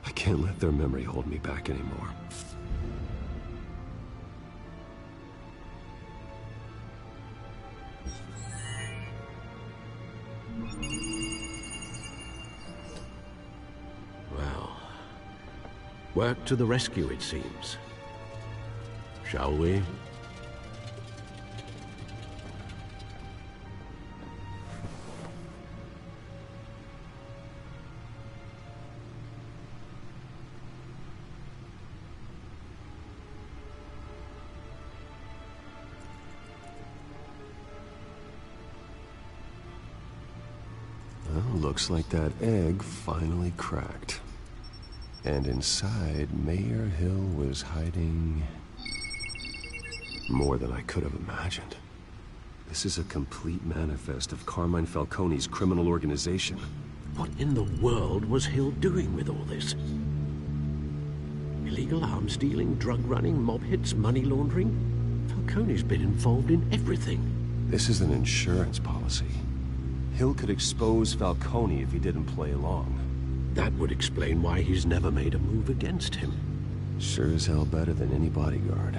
I can't let their memory hold me back anymore. Work to the rescue, it seems. Shall we? Well, looks like that egg finally cracked. And inside, Mayor Hill was hiding more than I could have imagined. This is a complete manifest of Carmine Falcone's criminal organization. What in the world was Hill doing with all this? Illegal arms dealing, drug running, mob hits, money laundering? Falcone's been involved in everything. This is an insurance policy. Hill could expose Falcone if he didn't play along. That would explain why he's never made a move against him. Sure as hell better than any bodyguard.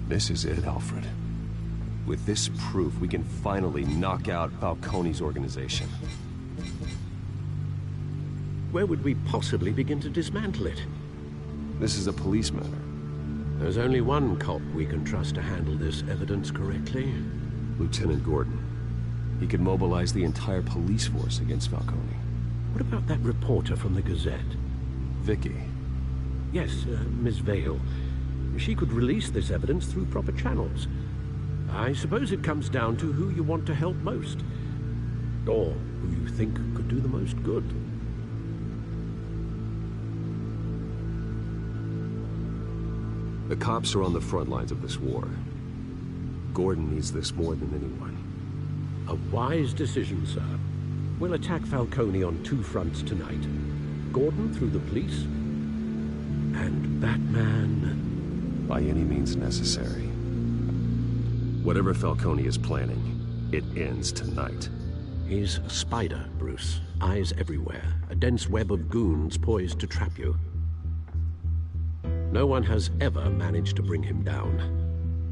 This is it, Alfred. With this proof, we can finally knock out Falcone's organization. Where would we possibly begin to dismantle it? This is a police matter. There's only one cop we can trust to handle this evidence correctly. Lieutenant Gordon. He could mobilize the entire police force against Falcone. What about that reporter from the Gazette? Vicky. Yes, Miss Vale. She could release this evidence through proper channels. I suppose it comes down to who you want to help most. Or who you think could do the most good. The cops are on the front lines of this war. Gordon needs this more than anyone. A wise decision, sir. We'll attack Falcone on two fronts tonight. Gordon through the police, and Batman... by any means necessary. Whatever Falcone is planning, it ends tonight. He's a spider, Bruce. Eyes everywhere. A dense web of goons poised to trap you. No one has ever managed to bring him down.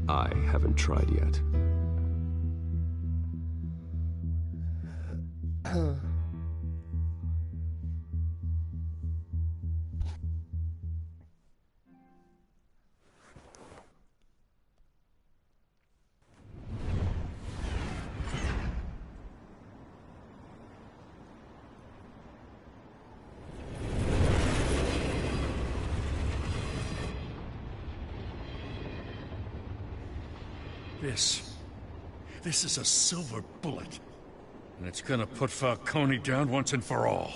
I haven't tried yet. This is a silver bullet. And it's gonna put Falcone down once and for all.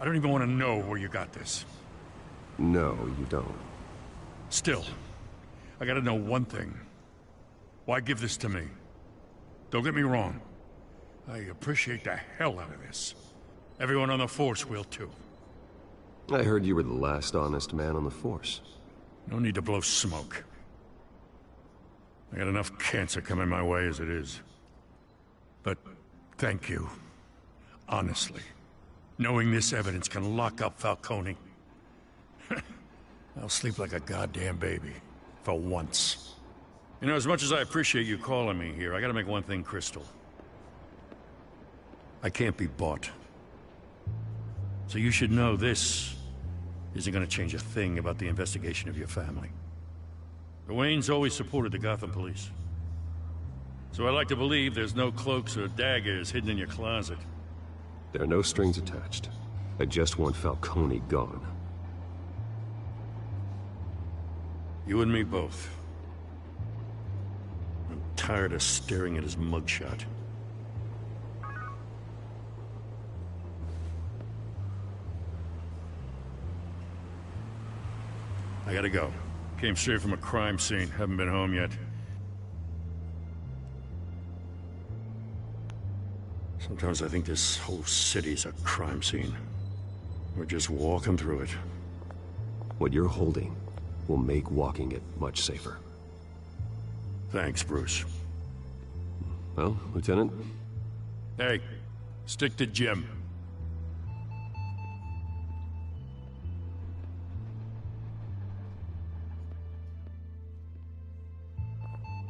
I don't even want to know where you got this. No, you don't. Still, I gotta know one thing. Why give this to me? Don't get me wrong. I appreciate the hell out of this. Everyone on the Force will too. I heard you were the last honest man on the Force. No need to blow smoke. I got enough cancer coming my way as it is. But thank you. Honestly. Knowing this evidence can lock up Falcone. I'll sleep like a goddamn baby. For once. You know, as much as I appreciate you calling me here, I gotta make one thing crystal. I can't be bought. So you should know this isn't gonna change a thing about the investigation of your family. The Waynes always supported the Gotham police. So I like to believe there's no cloaks or daggers hidden in your closet. There are no strings attached. I just want Falcone gone. You and me both. I'm tired of staring at his mugshot. I gotta go. Came straight from a crime scene. Haven't been home yet. Sometimes I think this whole city's a crime scene. We're just walking through it. What you're holding will make walking it much safer. Thanks, Bruce. Well, Lieutenant? Hey, stick to Jim.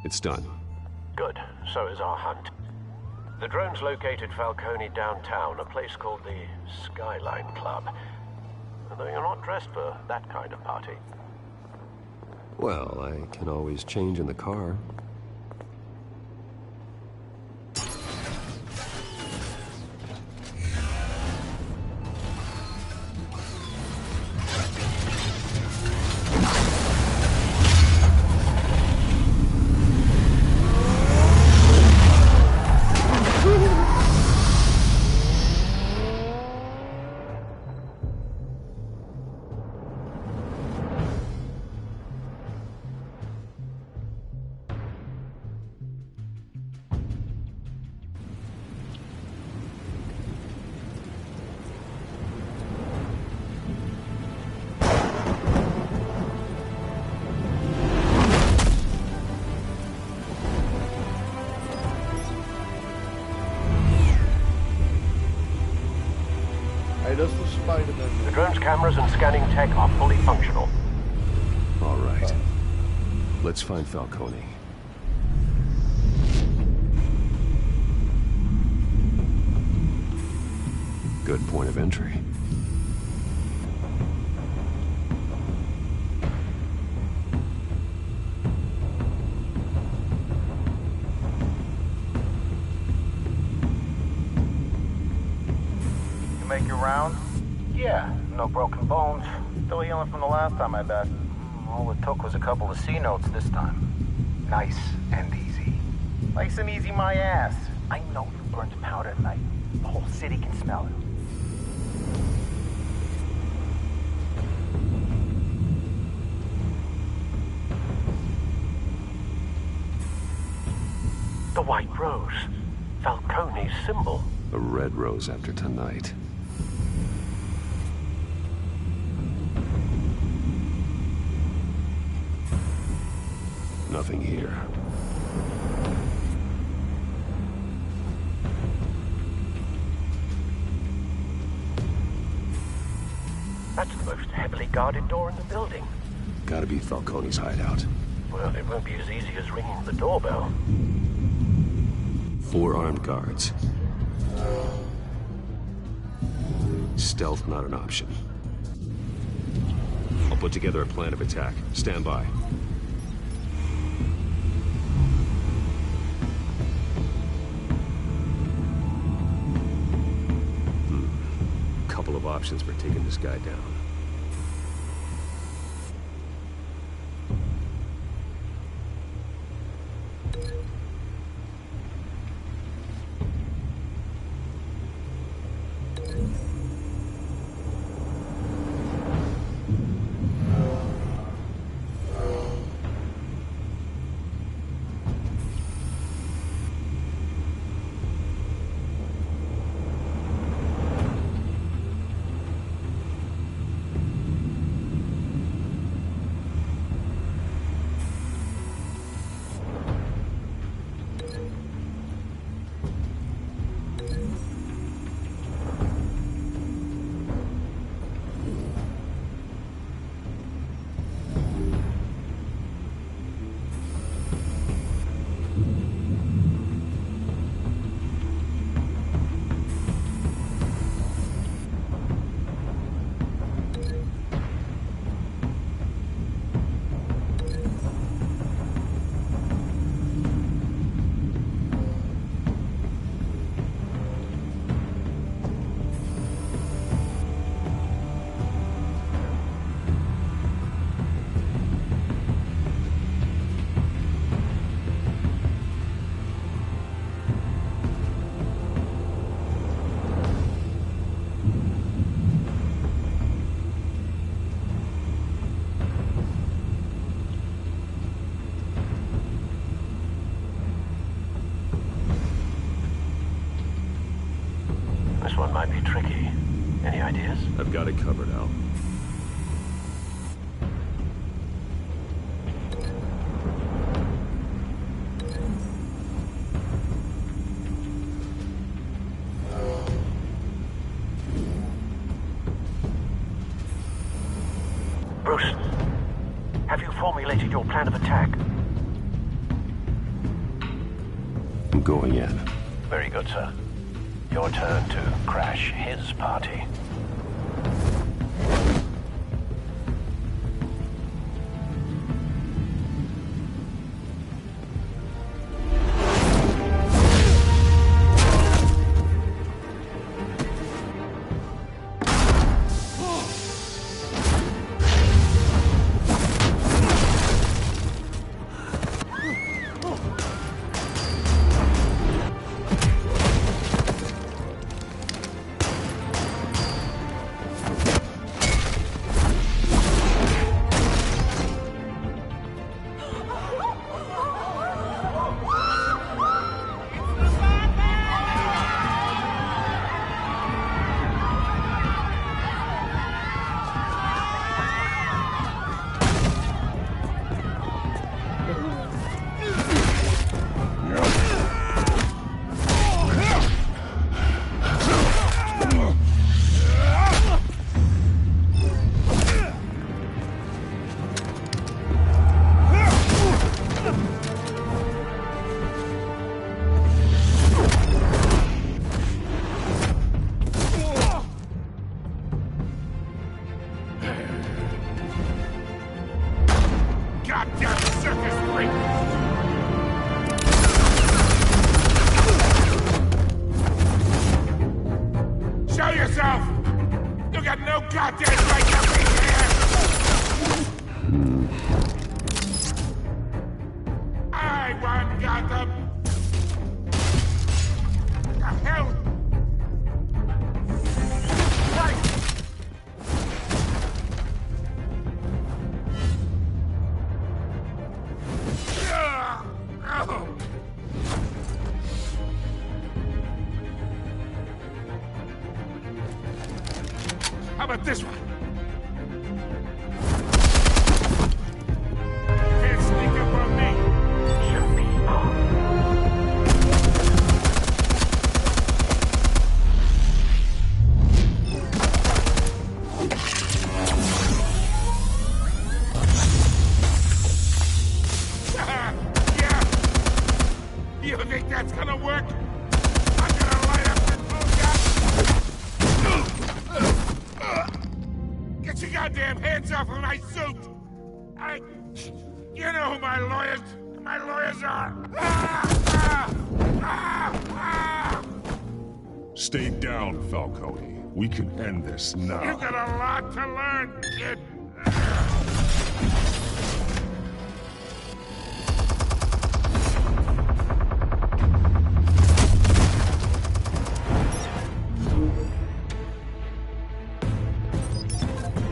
It's done. Good. so is our hunt. The drones located Falcone downtown, a place called the Skyline Club. Although you're not dressed for that kind of party. Well, I can always change in the car. The drone's cameras and scanning tech are fully functional. All right. Let's find Falcone. Good point of entry. You make your round? Yeah, no broken bones. Still healing from the last time I bet. All it took was a couple of C notes this time. Nice and easy. Nice and easy my ass. I know you burned powder tonight. The whole city can smell it. The white rose. Falcone's symbol. A red rose after tonight. Nothing here. That's the most heavily guarded door in the building. Gotta be Falcone's hideout. Well, it won't be as easy as ringing the doorbell. 4 armed guards. Stealth not an option. I'll put together a plan of attack. Stand by. Couple of options for taking this guy down. This one might be tricky. Any ideas? I've got it covered, Al. Bruce, have you formulated your plan of attack? going in. Very good, sir. Your turn to crash his party. How about this one? Can't sneak up on me. Show me. Yeah. You think that's gonna work? I'm gonna light up this bullshit. Get your goddamn hands off of my suit! You know who my lawyers are! Stay down, Falcone. We can end this now. You've got a lot to learn, kid.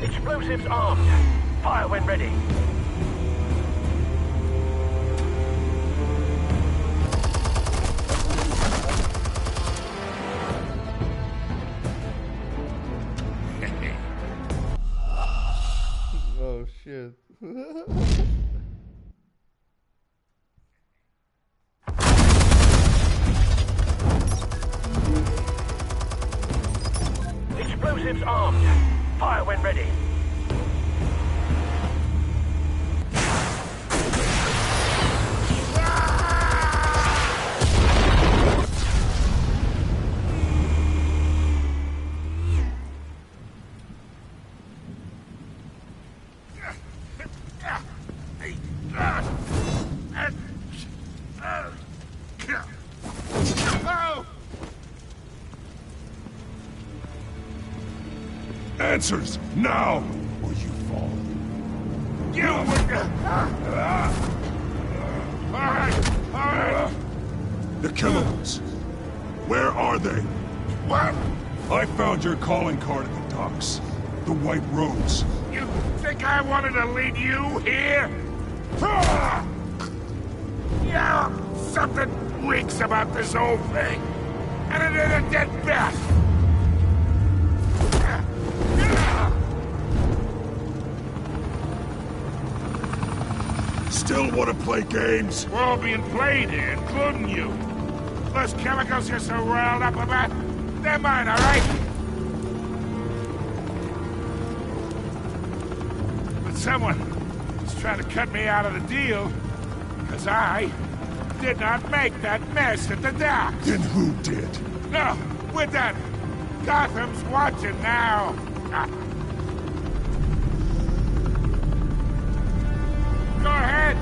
Explosives armed. Fire when ready. Oh shit. Explosives armed. Fire when ready. Answers, now, or you fall. Alright. The chemicals. Where are they? What? I found your calling card at the docks. The White Rose. You think I wanted to lead you here? Yeah, something reeks about this whole thing. And it is a dead bat. Still want to play games? We're all being played here, including you. Those chemicals you're so riled up about, they're mine, all right? But someone is trying to cut me out of the deal, because I did not make that mess at the dock. Then who did? No, we're done. Gotham's watching now. Go ahead.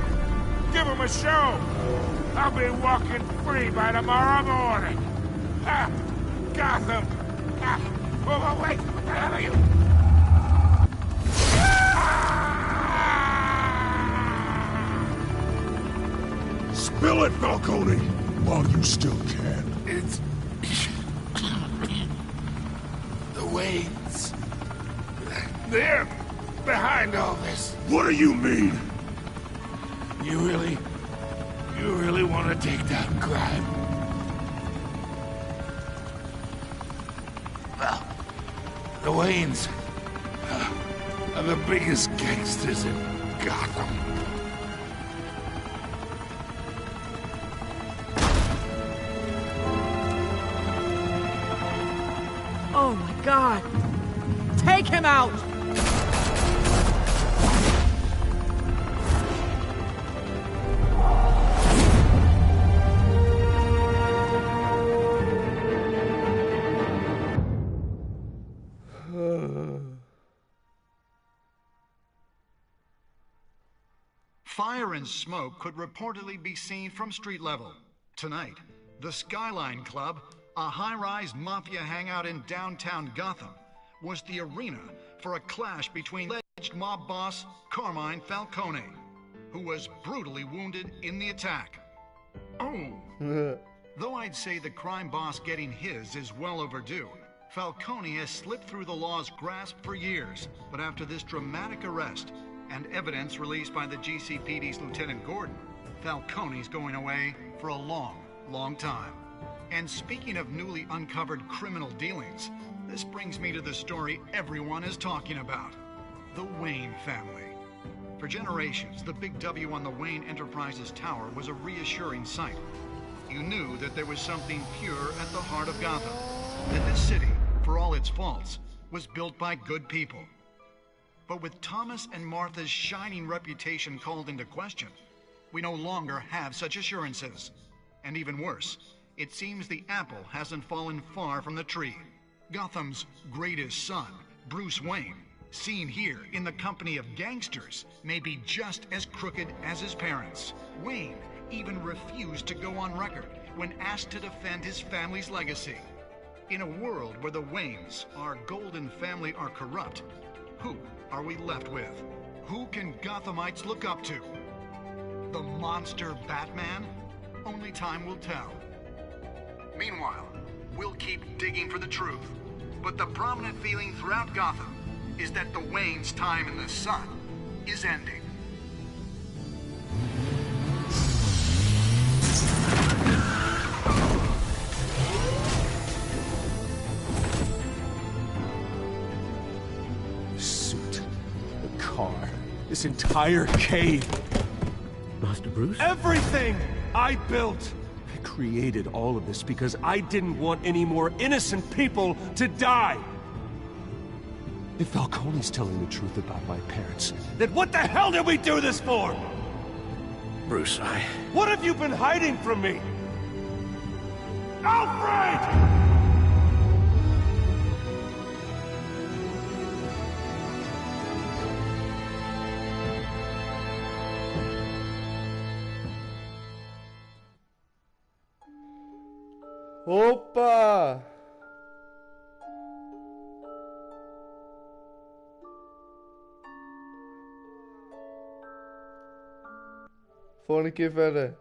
Give him a show. I'll be walking free by tomorrow morning. Gotham. Oh, wait. What the hell are you? Spill it, Falcone, while you still can. It's... the Waynes. They're behind all this. What do you mean? You really want to take down crime? Well, the Waynes are the biggest gangsters in Gotham. Oh my God! Take him out! Fire and smoke could reportedly be seen from street level. Tonight, the Skyline Club, a high-rise mafia hangout in downtown Gotham, was the arena for a clash between alleged mob boss Carmine Falcone, who was brutally wounded in the attack. Oh! Though I'd say the crime boss getting his is well overdue, Falcone has slipped through the law's grasp for years, but after this dramatic arrest and evidence released by the GCPD's Lieutenant Gordon, Falcone's going away for a long, long time. And speaking of newly uncovered criminal dealings, this brings me to the story everyone is talking about: the Wayne family. For generations, the big W on the Wayne Enterprises Tower was a reassuring sight. You knew that there was something pure at the heart of Gotham, that this city, for all its faults, was built by good people. But with Thomas and Martha's shining reputation called into question, we no longer have such assurances. And even worse, it seems the apple hasn't fallen far from the tree. Gotham's greatest son, Bruce Wayne, seen here in the company of gangsters, may be just as crooked as his parents. Wayne even refused to go on record when asked to defend his family's legacy. In a world where the Waynes, our golden family, are corrupt, who are we left with? Who can Gothamites look up to? The monster Batman? Only time will tell. Meanwhile, we'll keep digging for the truth. But the prominent feeling throughout Gotham is that the Waynes' time in the sun is ending. This entire cave. Master Bruce? Everything I built. I created all of this because I didn't want any more innocent people to die. If Falcone's telling the truth about my parents, then what the hell did we do this for? Bruce, What have you been hiding from me? Alfred! Opa! Volgende keer verder.